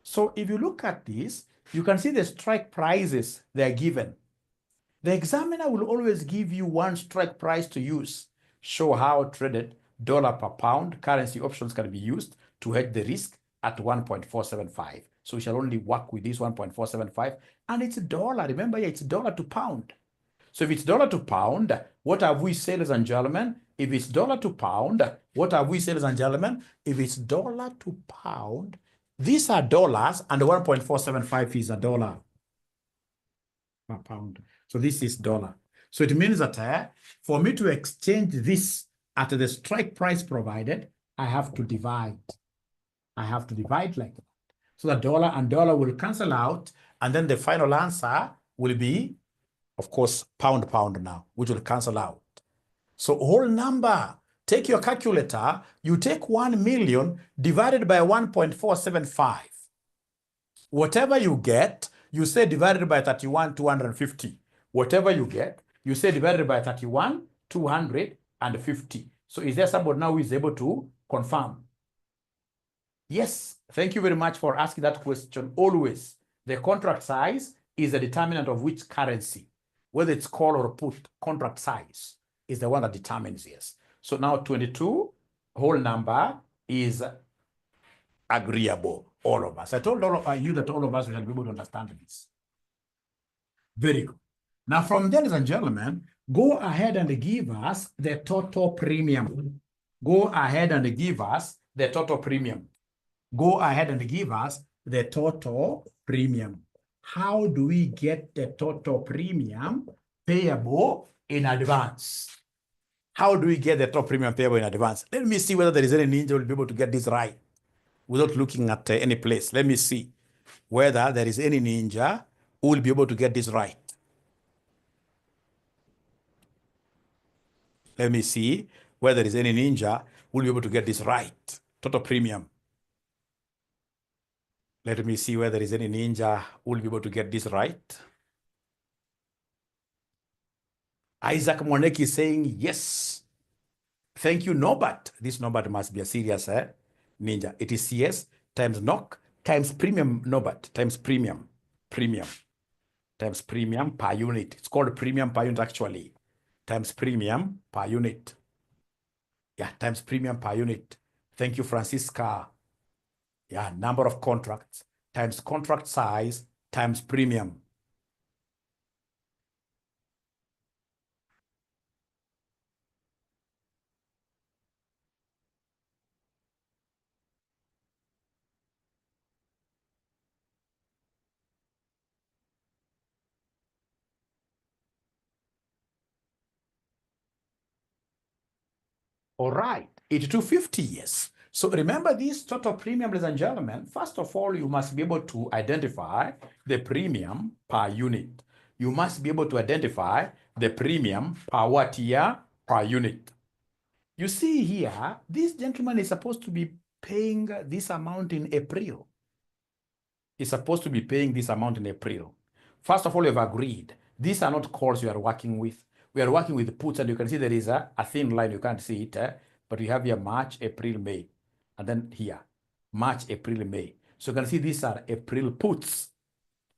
So if you look at this, you can see the strike prices they're given. The examiner will always give you one strike price to use. Show how traded dollar per pound currency options can be used to hedge the risk at 1.475. So we shall only work with this 1.475, and it's dollar. Remember here, it's dollar to pound. So if it's dollar to pound, what have we said, ladies and gentlemen? If it's dollar to pound, what have we said, ladies and gentlemen? If it's dollar to pound, these are dollars, and the 1.475 is a dollar per pound. So this is dollar. So it means that for me to exchange this at the strike price provided, I have to divide. I have to divide like that. So the dollar and dollar will cancel out, and then the final answer will be, of course, pound now, which will cancel out. So whole number, take your calculator, you take 1 million divided by 1.475. Whatever you get, you say divided by 31,250. Whatever you get, you say divided by 31,250. So is there somebody now who is able to confirm? Yes, thank you very much for asking that question. Always, the contract size is a determinant of which currency, whether it's call or put. Contract size is the one that determines this. So now 22 whole number is agreeable, all of us. I told all of you that all of us will be able to understand this. Very good. Now from there, ladies and gentlemen, go ahead and give us the total premium. Go ahead and give us the total premium. Go ahead and give us the total premium. How do we get the total premium payable in advance? How do we get the total premium payable in advance? Let me see whether there is any ninja who will be able to get this right without looking at any place. Let me see whether there is any ninja who will be able to get this right. Let me see whether there is any ninja who will be able to get this right. Total premium. Let me see whether there is any ninja who will be able to get this right. Isaac Moneki is saying yes. Thank you, Norbert. This Norbert must be a serious ninja. It is CS times NOC times premium, Norbert, times premium. Premium. Times premium per unit. It's called premium per unit actually. Times premium per unit. Yeah, times premium per unit. Thank you, Francisca. Yeah, number of contracts times contract size times premium. All right, 8250, yes. So remember this total premium, ladies and gentlemen. First of all, you must be able to identify the premium per unit. You must be able to identify the premium per what year per unit. You see here, this gentleman is supposed to be paying this amount in April. Is supposed to be paying this amount in April. First of all, you've agreed. These are not calls you are working with. We are working with puts, and you can see there is a thin line. You can't see it, but we have here March, April, May. And then here, March, April, May. So you can see these are April puts.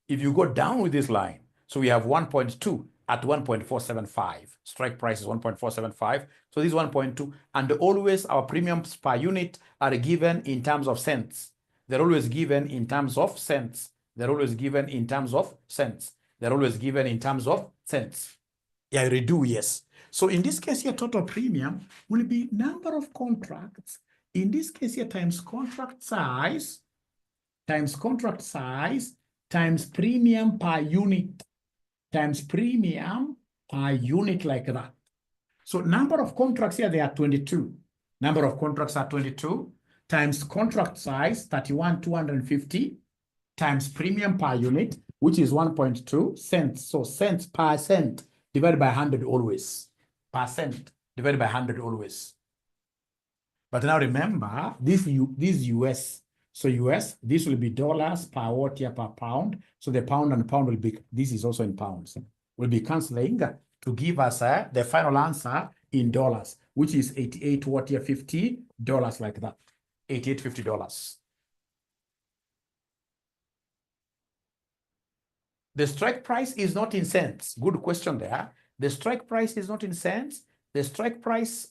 If you go down with this line, so we have 1.2 at 1.475. Strike price is 1.475. So this is 1.2. And always our premiums per unit are given in terms of cents. They're always given in terms of cents. They're always given in terms of cents. They're always given in terms of cents. Yeah, redo, yes. So in this case here, total premium will be number of contracts. In this case here, times contract size times premium per unit times premium per unit like that. So number of contracts here, they are 22. Number of contracts are 22 times contract size, 31,250 times premium per unit, which is 1.2 cents. So cents per cent divided by 100 always. Percent divided by 100 always. But now remember, this US. So US, this will be dollars per watt year per pound. So the pound and pound will be, this is also in pounds, will be canceling to give us the final answer in dollars, which is 88 watt year $50 like that. $88.50. The strike price is not in cents. Good question there. The strike price is not in cents. The strike price,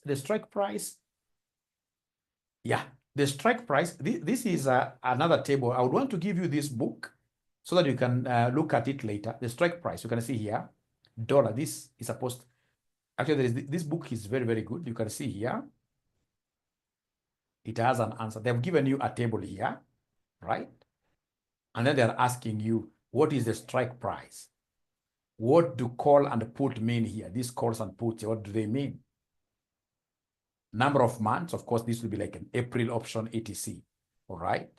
yeah, the strike price, this is another table. I would want to give you this book so that you can look at it later. The strike price, you can see here, dollar, this is supposed, actually this book is very, very good. You can see here, it has an answer. They've given you a table here, right? And then they're asking you, what is the strike price? What do call and put mean here? These calls and puts, what do they mean? Number of months, of course, this will be like an April option, etc. All right.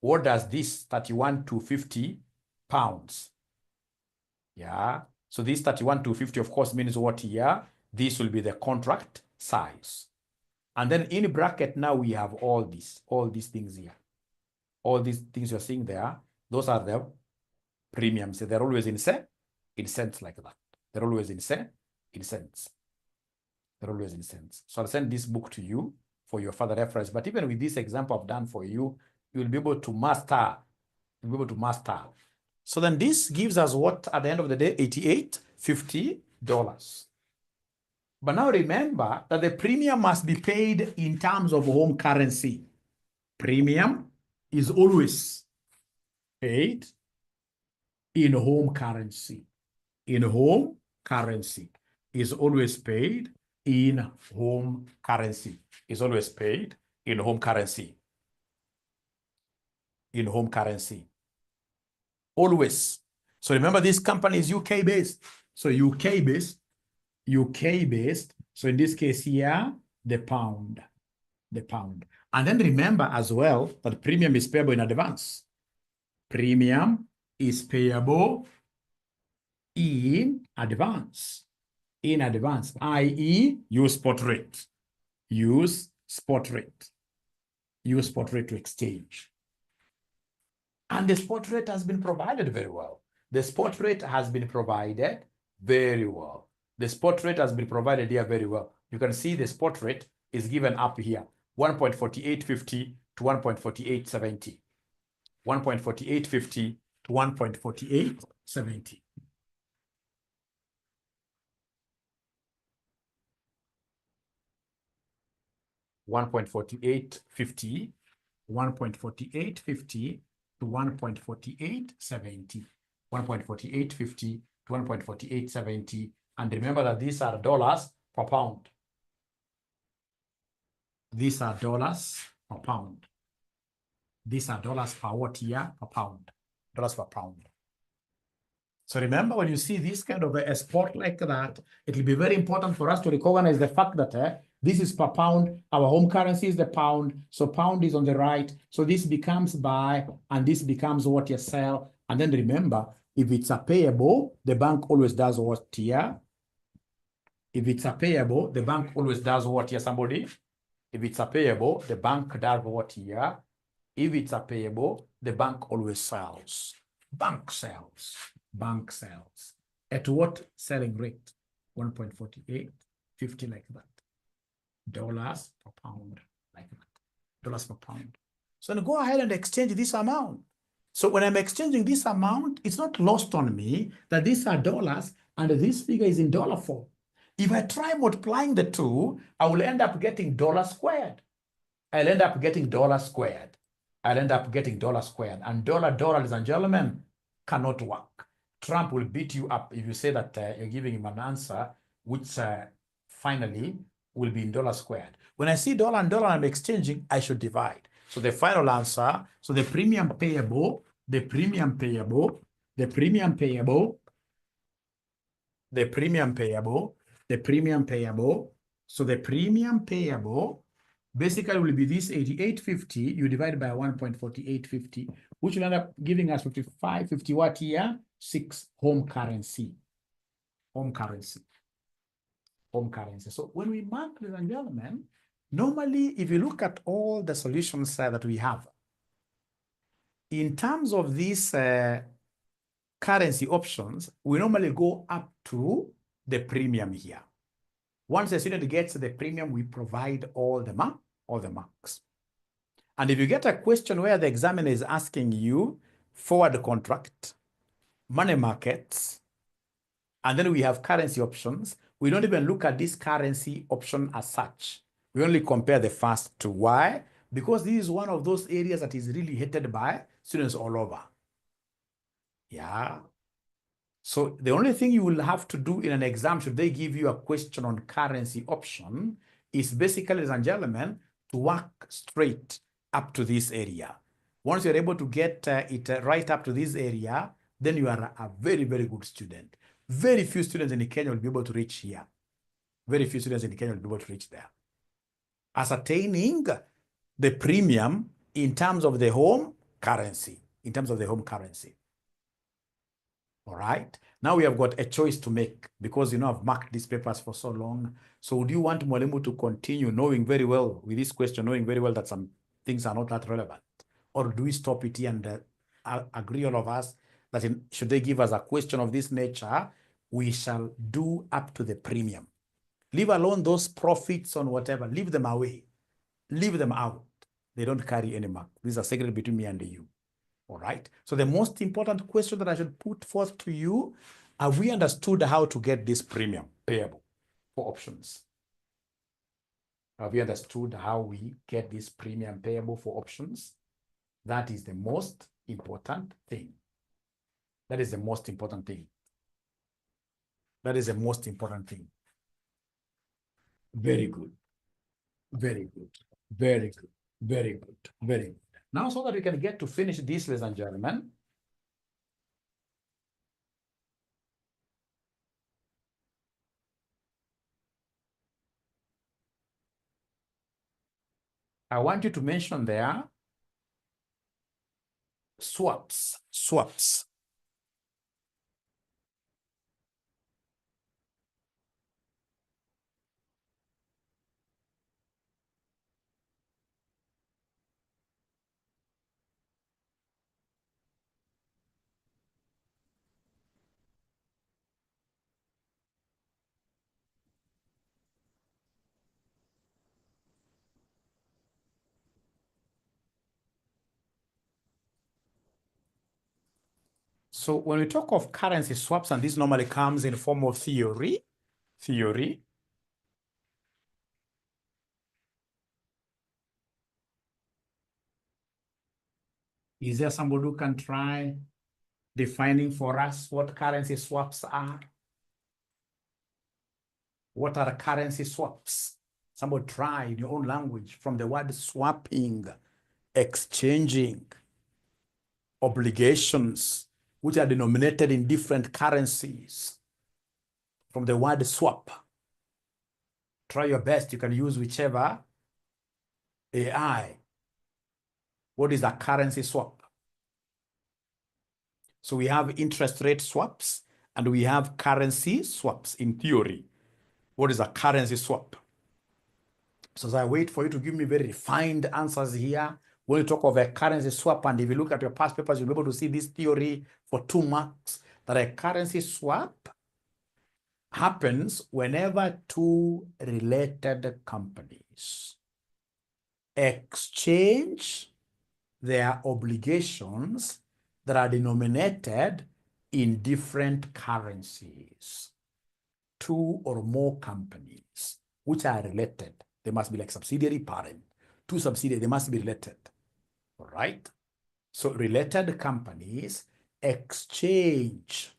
What does this 31,250 pounds? Yeah. So this 31,250, of course, means what here? This will be the contract size. And then in bracket, now we have all these things here. All these things you're seeing there, those are the premiums. They're always in cents like that. They're always in cents. They're always in cents. So I'll send this book to you for your further reference. But even with this example I've done for you, you will be able to master. You'll be able to master. So then this gives us what at the end of the day, $88.50. But now remember that the premium must be paid in terms of home currency. Premium is always paid in home currency. in home currency. Is always paid in home currency. Is always paid in home currency. In home currency. Always. So remember, this company is UK based. So UK based. So in this case here, the pound. And then remember as well that premium is payable in advance. Premium is payable in advance. I.e., use spot rate. Use spot rate to exchange. And the spot rate has been provided very well. The spot rate has been provided very well. The spot rate has been provided here very well. You can see the spot rate is given up here, 1.4850 to 1.4870. 1.4850 to 1.4870. $1.4850 to 1.4870. 1.4850 to 1.4870. And remember that these are dollars per pound. These are dollars per pound. These are dollars per what year? Per pound. Dollars per pound. So remember, when you see this kind of a spot like that, it will be very important for us to recognize the fact that this is per pound. Our home currency is the pound. So pound is on the right. So this becomes buy, and this becomes what you sell. And then remember, if it's a payable, the bank always does what here? If it's a payable, the bank always does what here, somebody? If it's a payable, the bank does what here? If it's a payable, the bank always sells. Bank sells. At what selling rate? 1.4850, like that. Dollars per pound, like that. Dollars per pound. So now go ahead and exchange this amount. So when I'm exchanging this amount, it's not lost on me that these are dollars and this figure is in dollar form. If I try multiplying the two, I will end up getting dollar squared. I'll end up getting dollar squared. And dollar, ladies and gentlemen, cannot work. Trump will beat you up if you say that you're giving him an answer which finally will be in dollar squared. When I see dollar and dollar I'm exchanging, I should divide. So the final answer, so the premium payable, so the premium payable basically will be this 8850, you divide by 1.4850, which will end up giving us 5550 what here? 6 home currency. So when we mark, ladies and gentlemen, normally if you look at all the solutions that we have, in terms of these currency options, we normally go up to the premium here. Once the student gets the premium, we provide all the marks. And if you get a question where the examiner is asking you forward contract, money markets, and then we have currency options, we don't even look at this currency option as such. We only compare the first two. Why? Because this is one of those areas that is really hated by students all over. Yeah. So the only thing you will have to do in an exam, should they give you a question on currency option, is basically, ladies and gentlemen, to work straight up to this area. Once you're able to get it right up to this area, then you are a very, very good student. Very few students in Kenya will be able to reach here. Very few students in Kenya will be able to reach there. Ascertaining the premium in terms of the home currency. All right. Now we have got a choice to make because, I've marked these papers for so long. So do you want Mwalimu to continue knowing very well with this question, knowing very well that some things are not that relevant? Or do we stop it here and agree all of us that should they give us a question of this nature, we shall do up to the premium. Leave alone those profits on whatever. Leave them away. Leave them out. They don't carry any mark. These are sacred between me and you. All right. So the most important question that I should put forth to you, have we understood how to get this premium payable for options? Have we understood how we get this premium payable for options? That is the most important thing. That is the most important thing. Very good. Very good. Very good. Very good. Very good. Now, so that we can get to finish this, ladies and gentlemen, I want you to mention there swaps. Swaps. So when we talk of currency swaps, and this normally comes in form of theory. Is there somebody who can try defining for us what currency swaps are? What are currency swaps? Somebody try in your own language from the word swapping, exchanging obligations which are denominated in different currencies. From the word swap. Try your best. You can use whichever AI. What is a currency swap? So we have interest rate swaps and we have currency swaps in theory. What is a currency swap? So as I wait for you to give me very refined answers here, when you talk of a currency swap, and if you look at your past papers, you'll be able to see this theory for 2 marks, that a currency swap happens whenever two related companies exchange their obligations that are denominated in different currencies. Two or more companies which are related. They must be like subsidiary parent. Two subsidiaries, they must be related. All right? So related companies exchange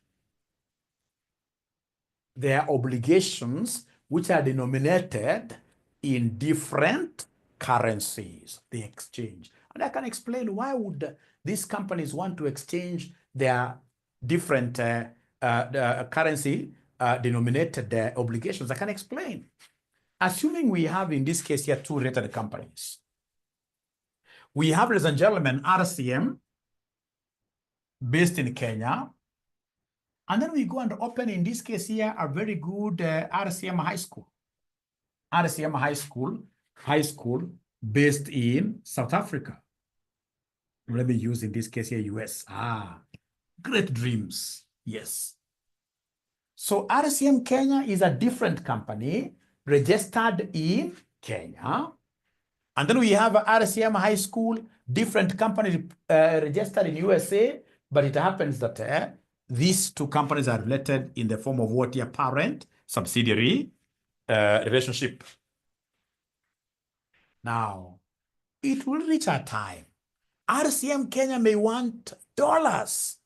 their obligations which are denominated in different currencies. They exchange. And I can explain why would these companies want to exchange their different currency denominated obligations. I can explain. Assuming we have, in this case here, two related companies. We have, ladies and gentlemen, RCM based in Kenya. And then we go and open, in this case here, a very good RCM high school. RCM high school based in South Africa. Let me use, in this case here, US. Great dreams. Yes. So RCM Kenya is a different company registered in Kenya. And then we have RCM High School, different company registered in USA. But it happens that these two companies are related in the form of what here, parent, subsidiary relationship. Now, it will reach a time. RCM Kenya may want dollars.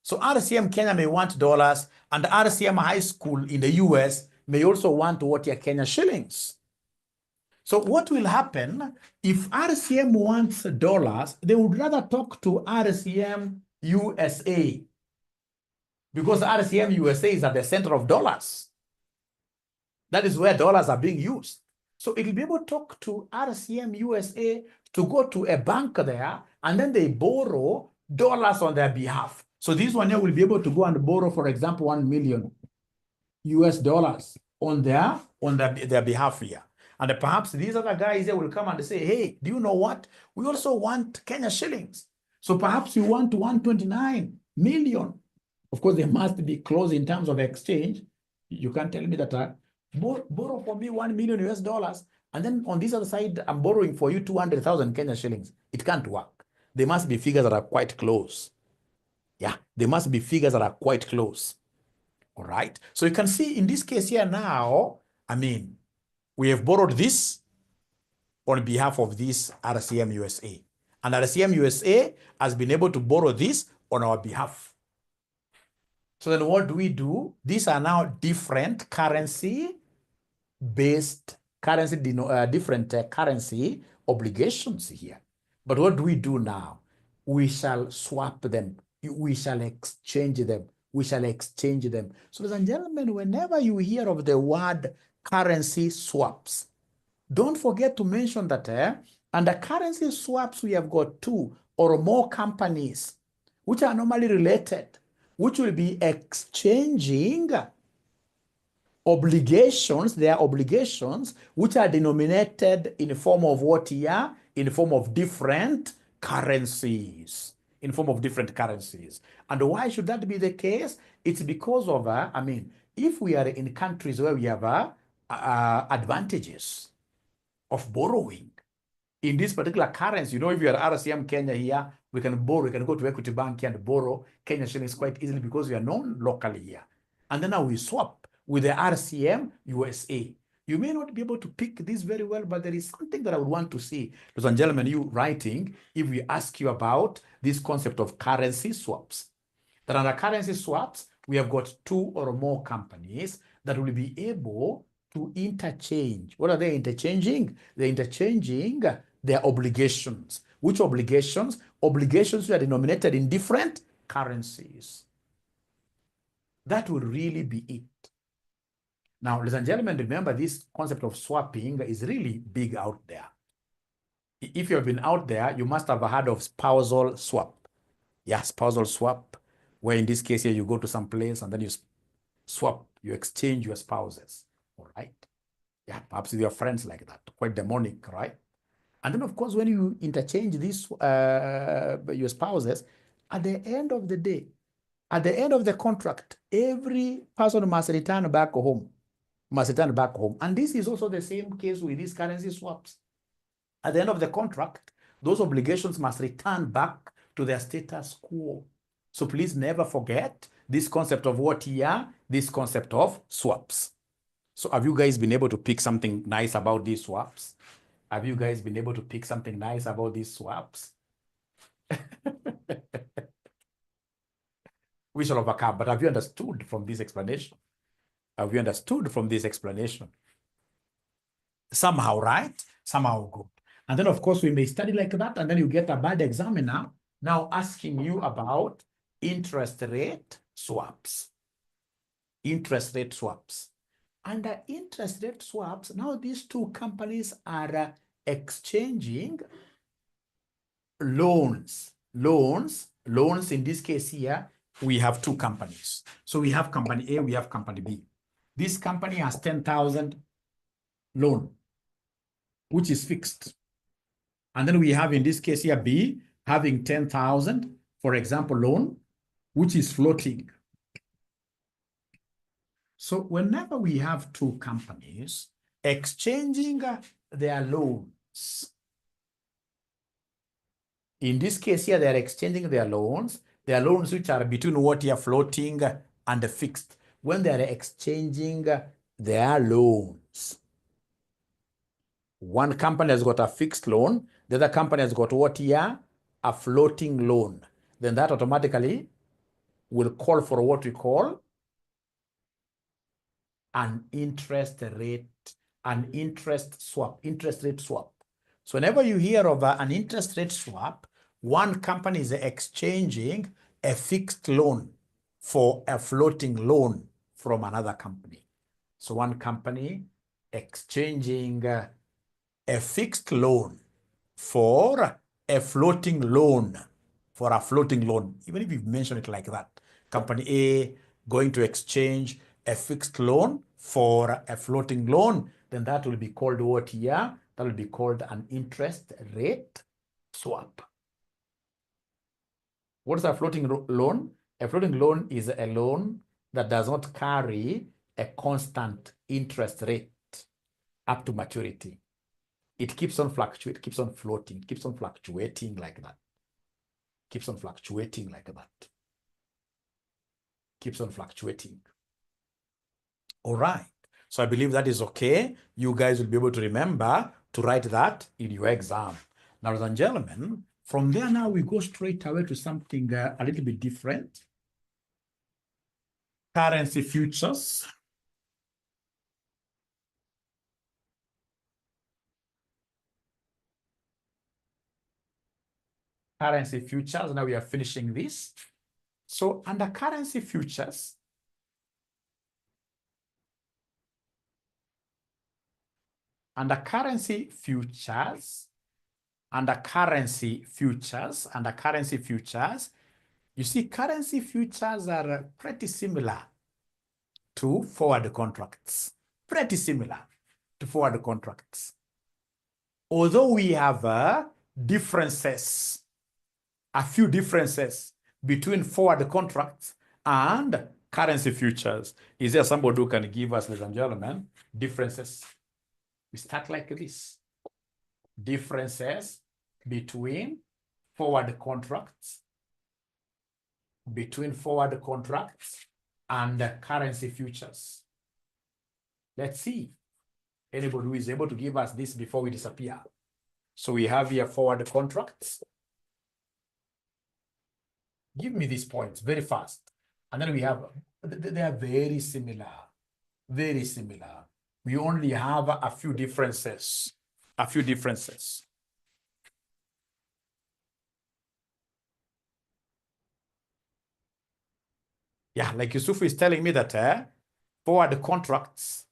So RCM Kenya may want dollars, and RCM High School in the US may also want what here, Kenya shillings. So what will happen if RCM wants dollars? They would rather talk to RCM USA, because RCM USA is at the center of dollars. That is where dollars are being used. So it will be able to talk to RCM USA to go to a bank there, and then they borrow dollars on their behalf. So this one here will be able to go and borrow, for example, $1 million US on their behalf here. And perhaps these other guys here will come and say, hey, do you know what? We also want Kenya shillings. So perhaps you want 129 million. Of course, they must be close in terms of exchange. You can't tell me that borrow for me $1 million US, and then on this other side, I'm borrowing for you 200,000 Kenya shillings. It can't work. There must be figures that are quite close. Yeah, there must be figures that are quite close. All right. So you can see in this case here now, I mean, we have borrowed this on behalf of this RCM USA. And RCM USA has been able to borrow this on our behalf. So then what do we do? These are now different currency-based, different currency obligations here. But what do we do now? We shall swap them. We shall exchange them. We shall exchange them. So ladies and gentlemen, whenever you hear of the word currency swaps, don't forget to mention that under currency swaps, we have got 2 or more companies which are normally related, which will be exchanging obligations. They are obligations which are denominated in the form of what here? In the form of different currencies. In the form of different currencies. And why should that be the case? It's because of, if we are in countries where we have advantages of borrowing in this particular currency, if you are RCM Kenya here, we can borrow, we can go to Equity Bank here and borrow Kenya shillings quite easily because we are known locally here. And then now we swap with the RCM USA. You may not be able to pick this very well, but there is something that I would want to see. Ladies and gentlemen, you writing, if we ask you about this concept of currency swaps. That under currency swaps, we have got 2 or more companies that will be able to interchange. What are they interchanging? They're interchanging their obligations. Which obligations? Obligations that are denominated in different currencies. That will really be it. Now, ladies and gentlemen, remember this concept of swapping is really big out there. If you have been out there, you must have heard of spousal swap. Yeah, spousal swap, where in this case here, you go to some place and then you swap, you exchange your spouses, all right? Yeah, perhaps with your friends like that, quite demonic, right? And then, of course, when you interchange these, your spouses, at the end of the day, at the end of the contract, every person must return back home, And this is also the same case with these currency swaps. At the end of the contract, those obligations must return back to their status quo. So please never forget this concept of what here? This concept of swaps. So have you guys been able to pick something nice about these swaps? Have you guys been able to pick something nice about these swaps? We shall overcome, but have you understood from this explanation? Have you understood from this explanation? Somehow, right? Somehow good. And then, of course, we may study like that, and then you get a bad examiner now asking you about interest rate swaps. Interest rate swaps. Under interest rate swaps, now these 2 companies are exchanging loans. Loans in this case here, we have 2 companies. So we have company A, we have company B. This company has 10,000 loan, which is fixed. And then we have in this case here B having 10,000, for example, loan, which is floating. So whenever we have 2 companies exchanging their loans, in this case here, they're exchanging their loans which are between what here floating and fixed. When they're exchanging their loans, one company has got a fixed loan, the other company has got what here? A floating loan. Then that automatically will call for what we call an interest rate swap. So whenever you hear of an interest rate swap, one company is exchanging a fixed loan for a floating loan from another company. So one company exchanging a fixed loan for a floating loan, even if you mention it like that. Company A going to exchange a fixed loan for a floating loan, then that will be called what here? That will be called an interest rate swap. What is a floating loan? A floating loan is a loan that does not carry a constant interest rate up to maturity. It keeps on fluctuating, keeps on floating, keeps on fluctuating like that. Keeps on fluctuating like that. Keeps on fluctuating. All right. So I believe that is okay. You guys will be able to remember to write that in your exam. Now, ladies and gentlemen, from there now we go straight away to something a little bit different. currency futures. Currency futures. Now we are finishing this. So under currency futures, under currency futures, you see currency futures are pretty similar to forward contracts. Pretty similar to forward contracts. Although we have differences, a few differences between forward contracts and currency futures. Is there somebody who can give us, ladies and gentlemen, differences? We start like this. Differences between forward contracts, and currency futures. Let's see. Anybody who is able to give us this before we disappear. So we have here forward contracts. Give me these points very fast. And then we have, they are very similar. Very similar. We only have a few differences. A few differences. Yeah, like Yusuf is telling me that forward contracts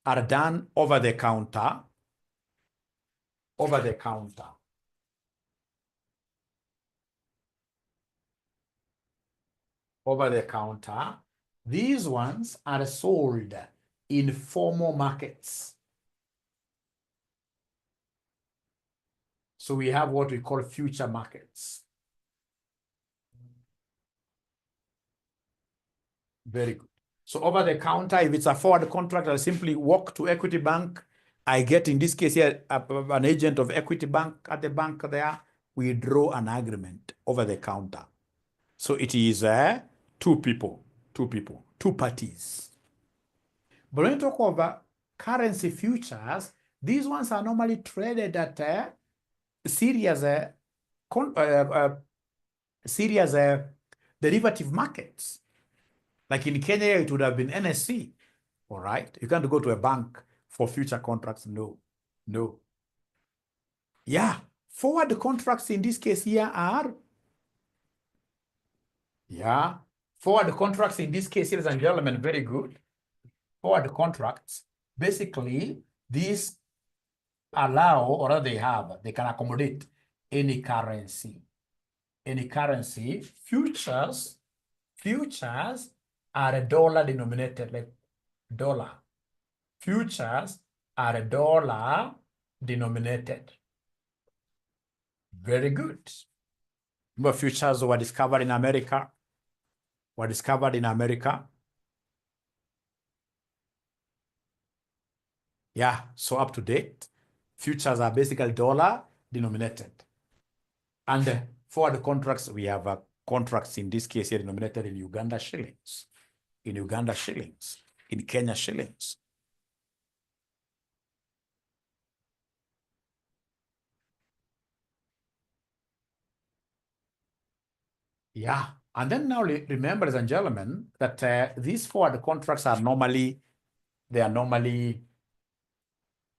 are done over the counter. Over the counter. Over the counter. These ones are sold in formal markets. So we have what we call future markets. Very good. So over the counter, if it's a forward contract, I'll simply walk to Equity Bank. I get, in this case here, an agent of Equity Bank at the bank there. We draw an agreement over the counter. So it is two parties. But when you talk about currency futures, these ones are normally traded at serious derivative markets. Like in Kenya, it would have been NSC, all right? You can't go to a bank for future contracts, no. Yeah, forward contracts in this case here are, forward contracts in this case, ladies and gentlemen, very good. Forward contracts, basically, these allow, or they can accommodate any currency. Any currency. Futures are a dollar denominated, like dollar. Futures are a dollar denominated. Very good. But futures were discovered in America. Yeah, so up to date. Futures are basically dollar denominated. And for the contracts, we have contracts in this case here denominated in Uganda shillings, in Kenya shillings. Yeah, and then now remember, ladies and gentlemen, that these forward contracts are normally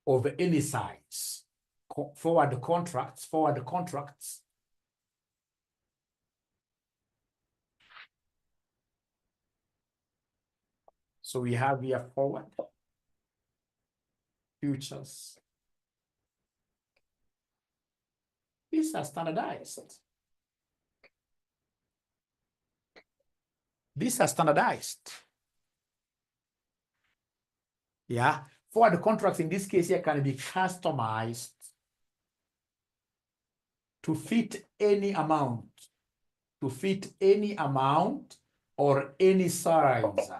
of any size. Forward contracts. So we have here forward futures. These are standardized. Yeah, forward contracts in this case here can be customized to fit any amount, or any size.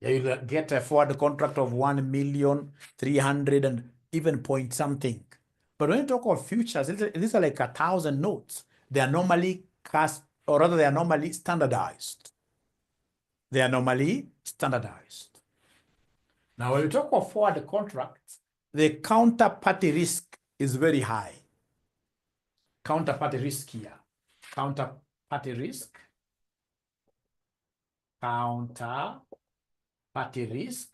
Yeah, you get a forward contract of 1,300,000 and even point something. But when you talk of futures, these are like 1,000 notes. They are normally they are normally standardized. Now, when you talk of forward contracts, the counterparty risk is very high. Counterparty risk here. Counterparty risk counter party risk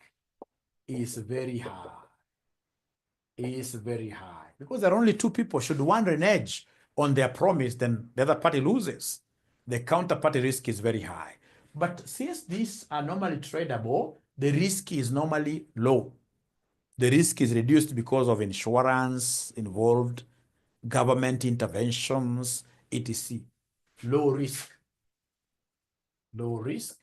is very high. Is very high because there are only two people. Should one renege on their promise, then the other party loses. The counterparty risk is very high. But since these are normally tradable, the risk is normally low. The risk is reduced because of insurance involved, government interventions, etc. Low risk. Low risk.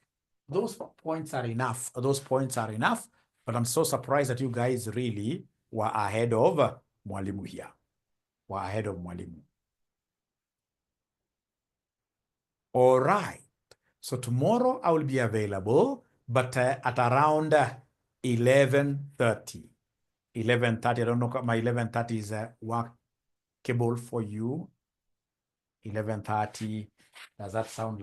Those points are enough. Those points are enough. But I'm so surprised that you guys really were ahead of Mwalimu here. Were ahead of Mwalimu. All right. So tomorrow I will be available, but at around 11:30. 11:30. I don't know if my 11:30 is workable for you. 11:30. Does that sound like